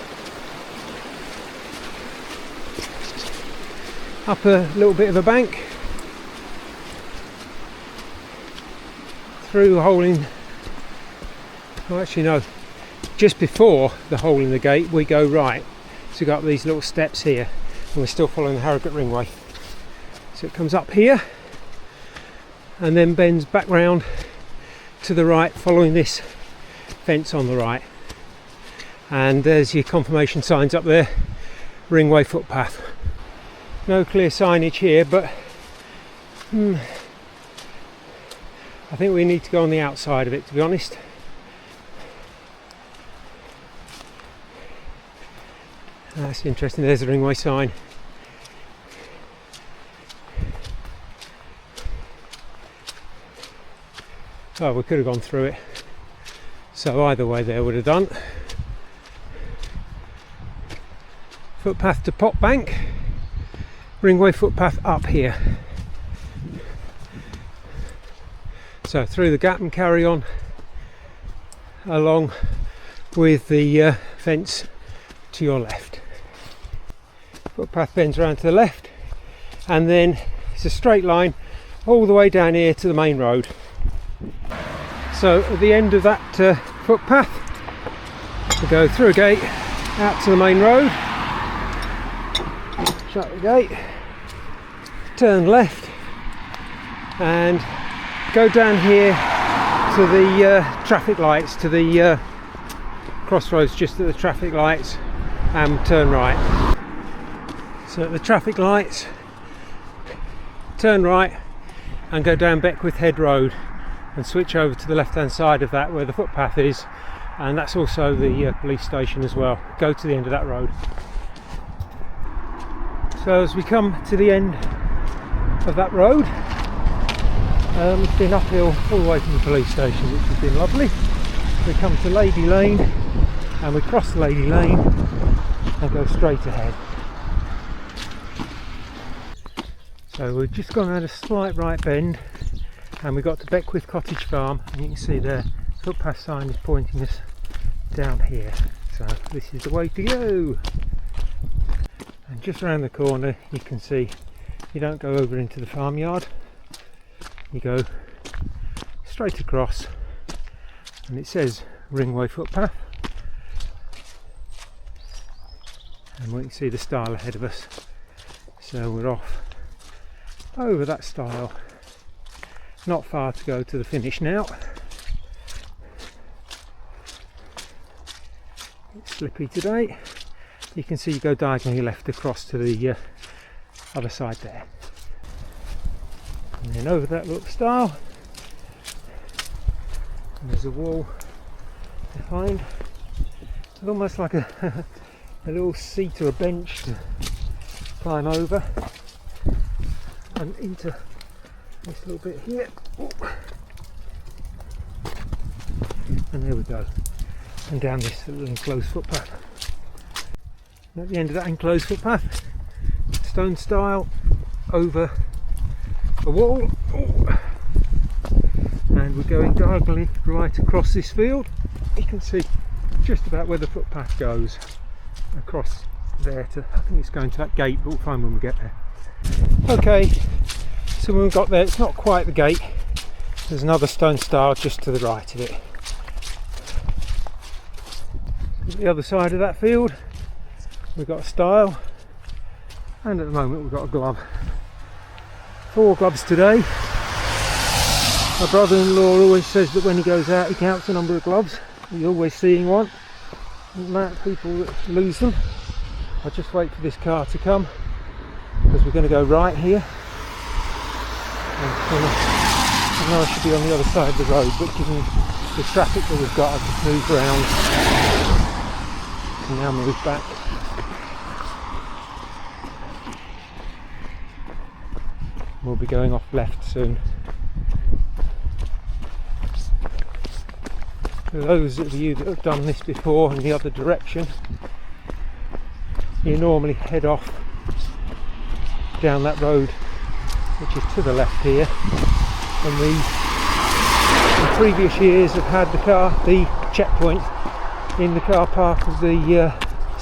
up a little bit of a bank, through a hole in, oh actually no, just before the hole in the gate we go right. So we go up these little steps here and we're still following the Harrogate Ringway. So it comes up here and then bends back round to the right following this fence on the right. And there's your confirmation signs up there, Ringway footpath. No clear signage here, but I think we need to go on the outside of it, to be honest. That's interesting, there's a Ringway sign. Oh, we could have gone through it. So either way there would have done. Footpath to Pot Bank, Ringway footpath up here. So through the gap and carry on along with the fence to your left. Footpath bends around to the left and then it's a straight line all the way down here to the main road. So at the end of that footpath we go through a gate out to the main road, shut the gate, turn left and go down here to the traffic lights, to the crossroads just at the traffic lights, and turn right. So at the traffic lights, turn right and go down Beckwith Head Road and switch over to the left hand side of that where the footpath is, and that's also the police station as well. Go to the end of that road. So as we come to the end of that road, it's been uphill all the way from the police station, which has been lovely. We come to Lady Lane and we cross the Lady Lane and go straight ahead. So we've just gone around a slight right bend and we got to Beckwith Cottage Farm, and you can see the footpath sign is pointing us down here. So this is the way to go. And just around the corner you can see you don't go over into the farmyard, you go straight across and it says Ringway footpath, and we can see the stile ahead of us. So we're off over that stile, not far to go to the finish now. It's slippy today. You can see you go diagonally left across to the other side there, and then over that little stile and there's a wall behind. It's almost like a little seat or a bench to climb over and into this little bit here. Ooh. And there we go, and down this little enclosed footpath. And at the end of that enclosed footpath, stone stile over a wall. Ooh. And we're going diagonally right across this field. You can see just about where the footpath goes across there to, I think it's going to that gate, but we'll find when we get there. Okay, so when we got there, it's not quite the gate. There's another stone stile just to the right of it. The other side of that field we've got a stile, and at the moment we've got a glove. 4 gloves today. My brother-in-law always says that when he goes out he counts the number of gloves. He's always seeing one. The amount of people that lose them. I'll just wait for this car to come because we're going to go right here. I know I should be on the other side of the road, but given the traffic that we've got, I've just moved around and now move back. We'll be going off left soon. For those of you that have done this before in the other direction, you normally head off down that road which is to the left here, and we in previous years have had the checkpoint in the car park of the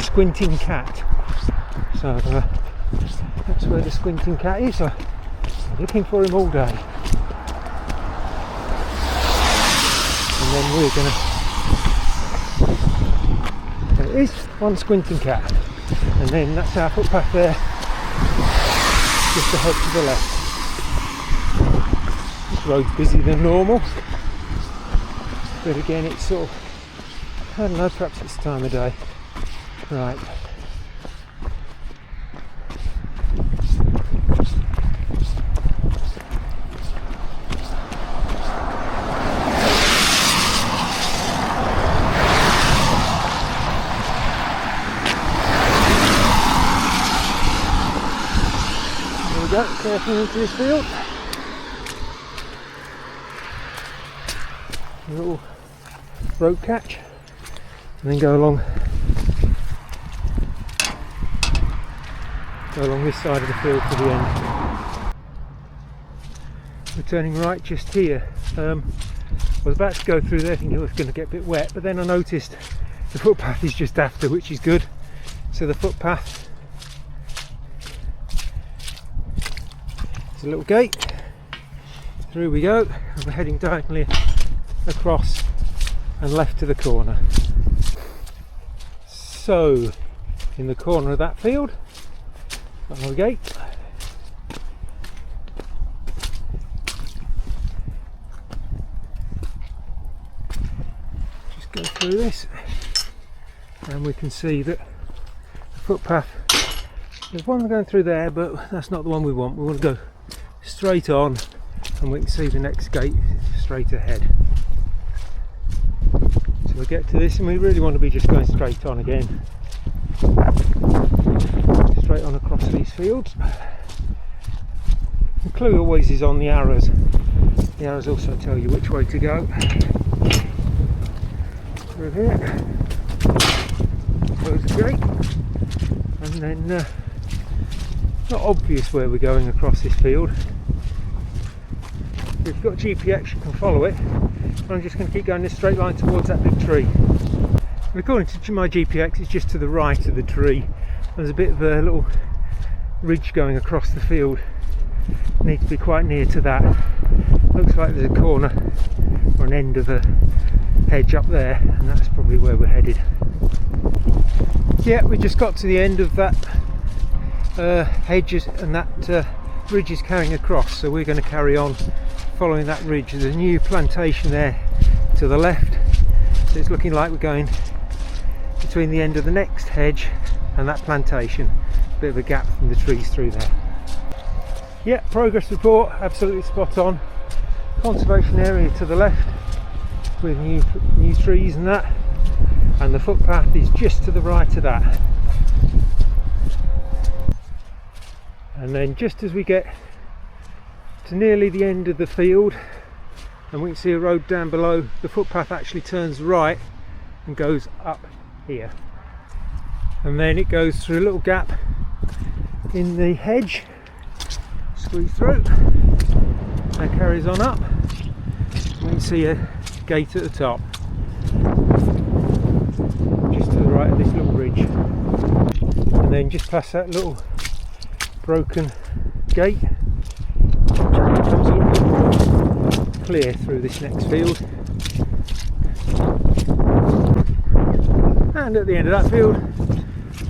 Squinting Cat. So that's where the Squinting Cat is. I'm looking for him all day. And then we're gonna, there it is, one Squinting Cat, and then that's our footpath there, just ahead to the left. This road's busier than normal, but again it's sort of, I don't know, perhaps it's time of day. Right. Carefully into this field. A little rope catch, and then go along this side of the field to the end. We're turning right just here. I was about to go through there thinking it was going to get a bit wet, but then I noticed the footpath is just after, which is good. So the footpath, a little gate, through we go, and we're heading diagonally across and left to the corner. So in the corner of that field, another gate, just go through this and we can see that the footpath, there's one going through there, but that's not the one we want. We want to go straight on, and we can see the next gate straight ahead. So we get to this and we really want to be just going straight on again, straight on across these fields. The clue always is on the arrows. The arrows also tell you which way to go. Through here, close the gate, and then not obvious where we're going across this field. If you've got GPX you can follow it, but I'm just going to keep going this straight line towards that big tree. And according to my GPX it's just to the right of the tree. There's a bit of a little ridge going across the field. Need to be quite near to that. Looks like there's a corner or an end of a hedge up there, and that's probably where we're headed. Yeah, we just got to the end of that hedges, and that ridge is carrying across, so we're going to carry on following that ridge. There's a new plantation there to the left, so it's looking like we're going between the end of the next hedge and that plantation. A bit of a gap from the trees through there. Yeah, progress report, absolutely spot on. Conservation area to the left with new trees and that, and the footpath is just to the right of that. And then just as we get to nearly the end of the field and we can see a road down below, the footpath actually turns right and goes up here, and then it goes through a little gap in the hedge, squeeze through, and carries on up. We can see a gate at the top just to the right of this little ridge, and then just past that little broken gate becomes a little bit more clear through this next field, And at the end of that field,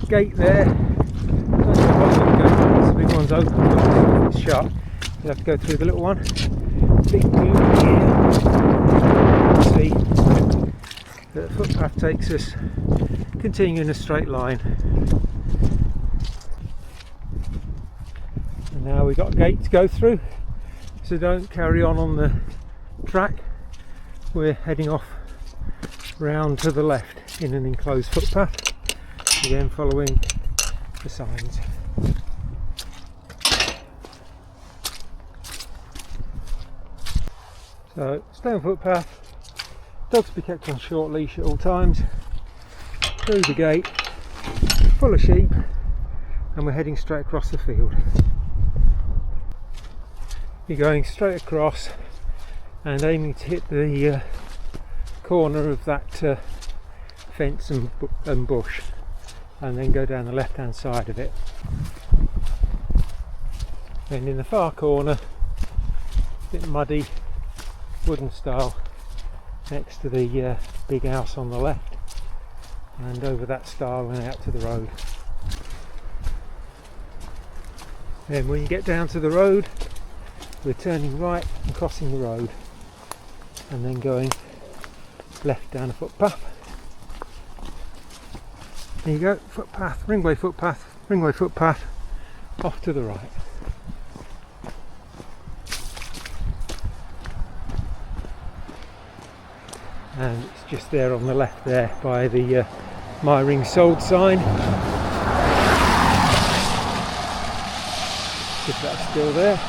gate there. That's the bottom of the gate, the big one's open, but if it's shut, you'll have to go through the little one. Big loop here. See that the footpath takes us continuing in a straight line. And now we've got a gate to go through, so don't carry on the track. We're heading off round to the left in an enclosed footpath, again following the signs. So stone footpath, dogs to be kept on short leash at all times, through the gate, full of sheep, and we're heading straight across the field. You're going straight across and aiming to hit the corner of that fence and bush, and then go down the left hand side of it. Then in the far corner, a bit muddy, wooden stile, next to the big house on the left, and over that stile and out to the road. Then when you get down to the road, we're turning right and crossing the road, and then going left down a footpath. There you go, footpath, ringway footpath, off to the right. And it's just there on the left there by the My Ring Sold sign. If that's still there.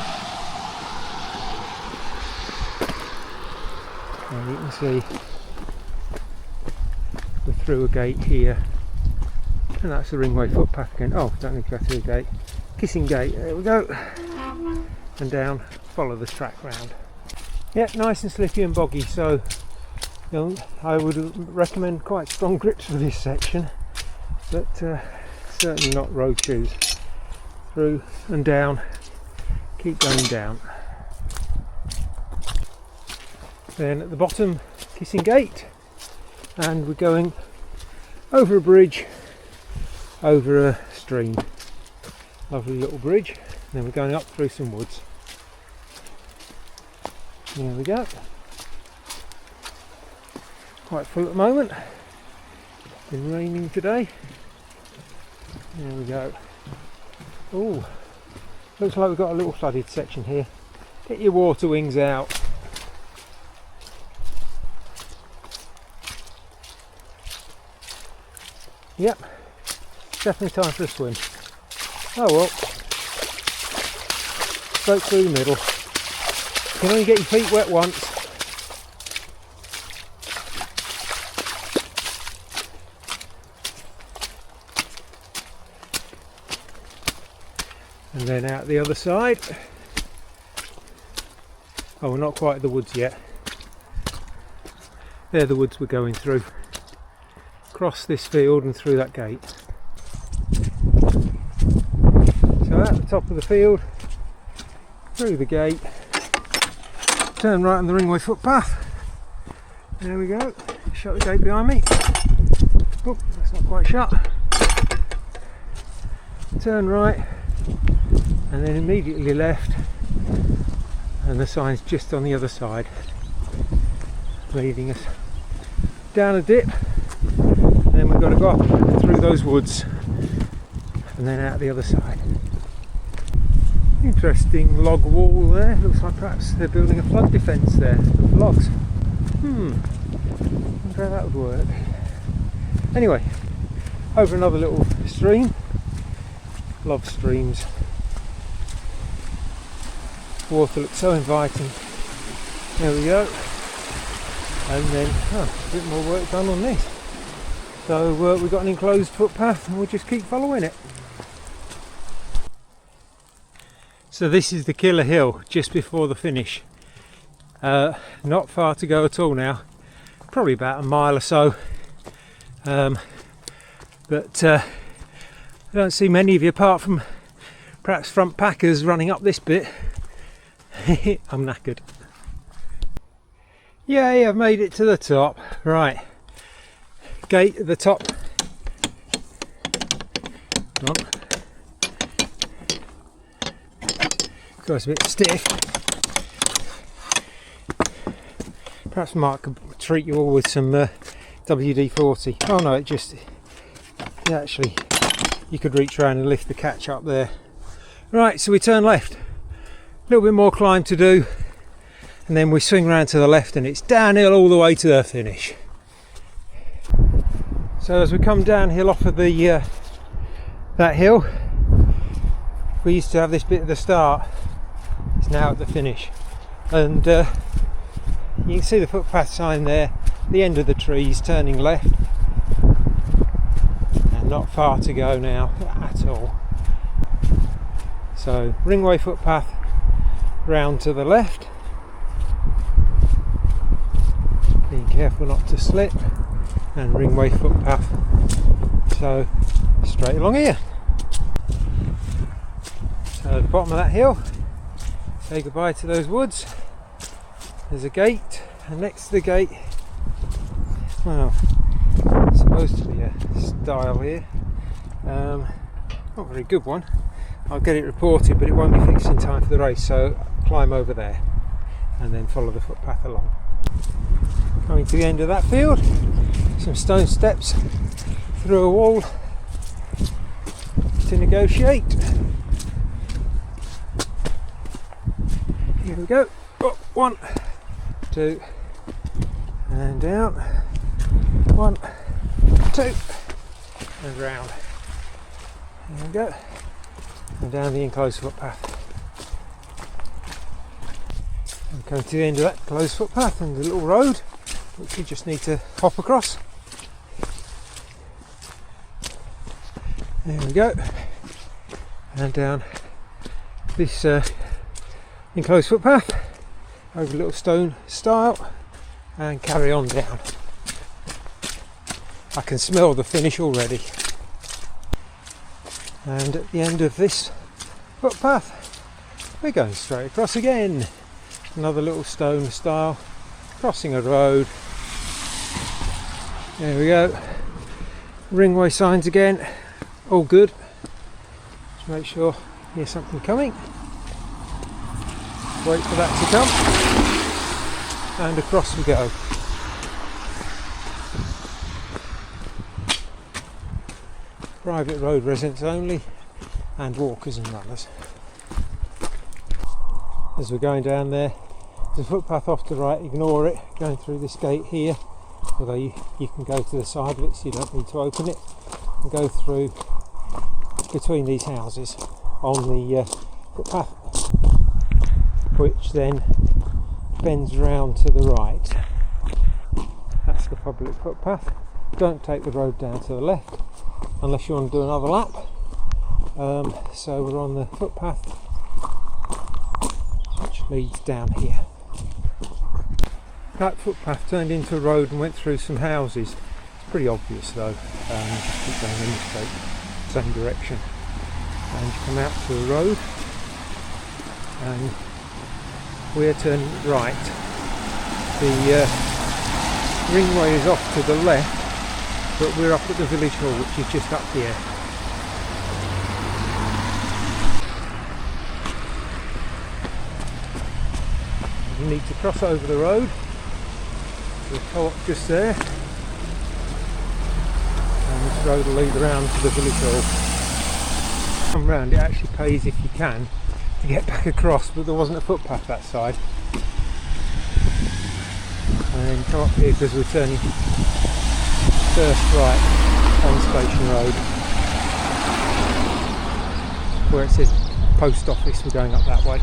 And you can see we're through a gate here, and that's the ringway footpath again. Oh, don't need to go through the gate. Kissing gate, there we go. And down, follow the track round. Yeah, nice and slippy and boggy, so I would recommend quite strong grips for this section, but certainly not road shoes. Through and down, keep going down. Then at the bottom, Kissing Gate, and we're going over a bridge, over a stream. Lovely little bridge. And then we're going up through some woods. There we go. Quite full at the moment. Been raining today. There we go. Oh, looks like we've got a little flooded section here. Get your water wings out. Yep, definitely time for a swim. Oh well, straight through the middle. You can only get your feet wet once. And then out the other side. Oh, we're not quite at the woods yet. They're the woods we're going through. Across this field and through that gate. So at the top of the field, through the gate, turn right on the ringway footpath. There we go. Shut the gate behind me. Oh, that's not quite shut. Turn right, and then immediately left, and the sign's just on the other side, leading us down a dip. And then we've got to go up through those woods and then out the other side. Interesting log wall there. Looks like perhaps they're building a flood defence there of logs. Wonder how that would work. Anyway, over another little stream. Love streams. Water looks so inviting. There we go. And then a bit more work done on this. So we've got an enclosed footpath and we'll just keep following it. So this is the killer hill just before the finish. Not far to go at all now, probably about a mile or so. But I don't see many of you apart from perhaps front packers running up this bit. I'm knackered. Yay, I've made it to the top. Right. Gate at the top Come on. Goes a bit stiff. Perhaps Mark could treat you all with some WD-40. Oh no, actually, you could reach around and lift the catch up there. Right, so we turn left. A little bit more climb to do, and then we swing round to the left, and it's downhill all the way to the finish. So as we come downhill off of the that hill, we used to have this bit at the start. It's now at the finish, and you can see the footpath sign there, the end of the trees, turning left, and not far to go now at all. So Ringway footpath round to the left, being careful not to slip, and Ringway footpath, so straight along here. So at the bottom of that hill, say goodbye to those woods. There's a gate, and next to the gate, well, it's supposed to be a stile here, not a very good one. I'll get it reported, but it won't be fixed in time for the race, so climb over there and then follow the footpath along. Coming to the end of that field, some stone steps through a wall to negotiate. Here we go. Up, 1, 2, and down. 1, 2, and round. There we go. And down the enclosed footpath. And coming to the end of that closed footpath and the little road, which we just need to hop across. There we go. And down this enclosed footpath, over a little stone stile, and carry on down. I can smell the finish already. And at the end of this footpath, we're going straight across again. Another little stone stile, crossing a road. There we go. Ringway signs again, all good. Just make sure here's something coming. Wait for that to come, and across we go. Private road, residents only, and walkers and runners. As we're going down there, there's a footpath off to the right, ignore it, going through this gate here, although you can go to the side of it, so you don't need to open it, and go through between these houses on the footpath, which then bends round to the right. That's the public footpath. Don't take the road down to the left unless you want to do another lap. So we're on the footpath which leads down here. That footpath turned into a road and went through some houses. It's pretty obvious though, just keep going in the same direction, and you come out to a road and we're turning right. The ringway is off to the left, but we're up at the village hall, which is just up here. You need to cross over the road. We'll co-op just there, and this road will lead around to the village hall. Come round, it actually pays if you can to get back across, but there wasn't a footpath that side. And then come up here because we're turning first right on Station Road, where it says post office. We're going up that way.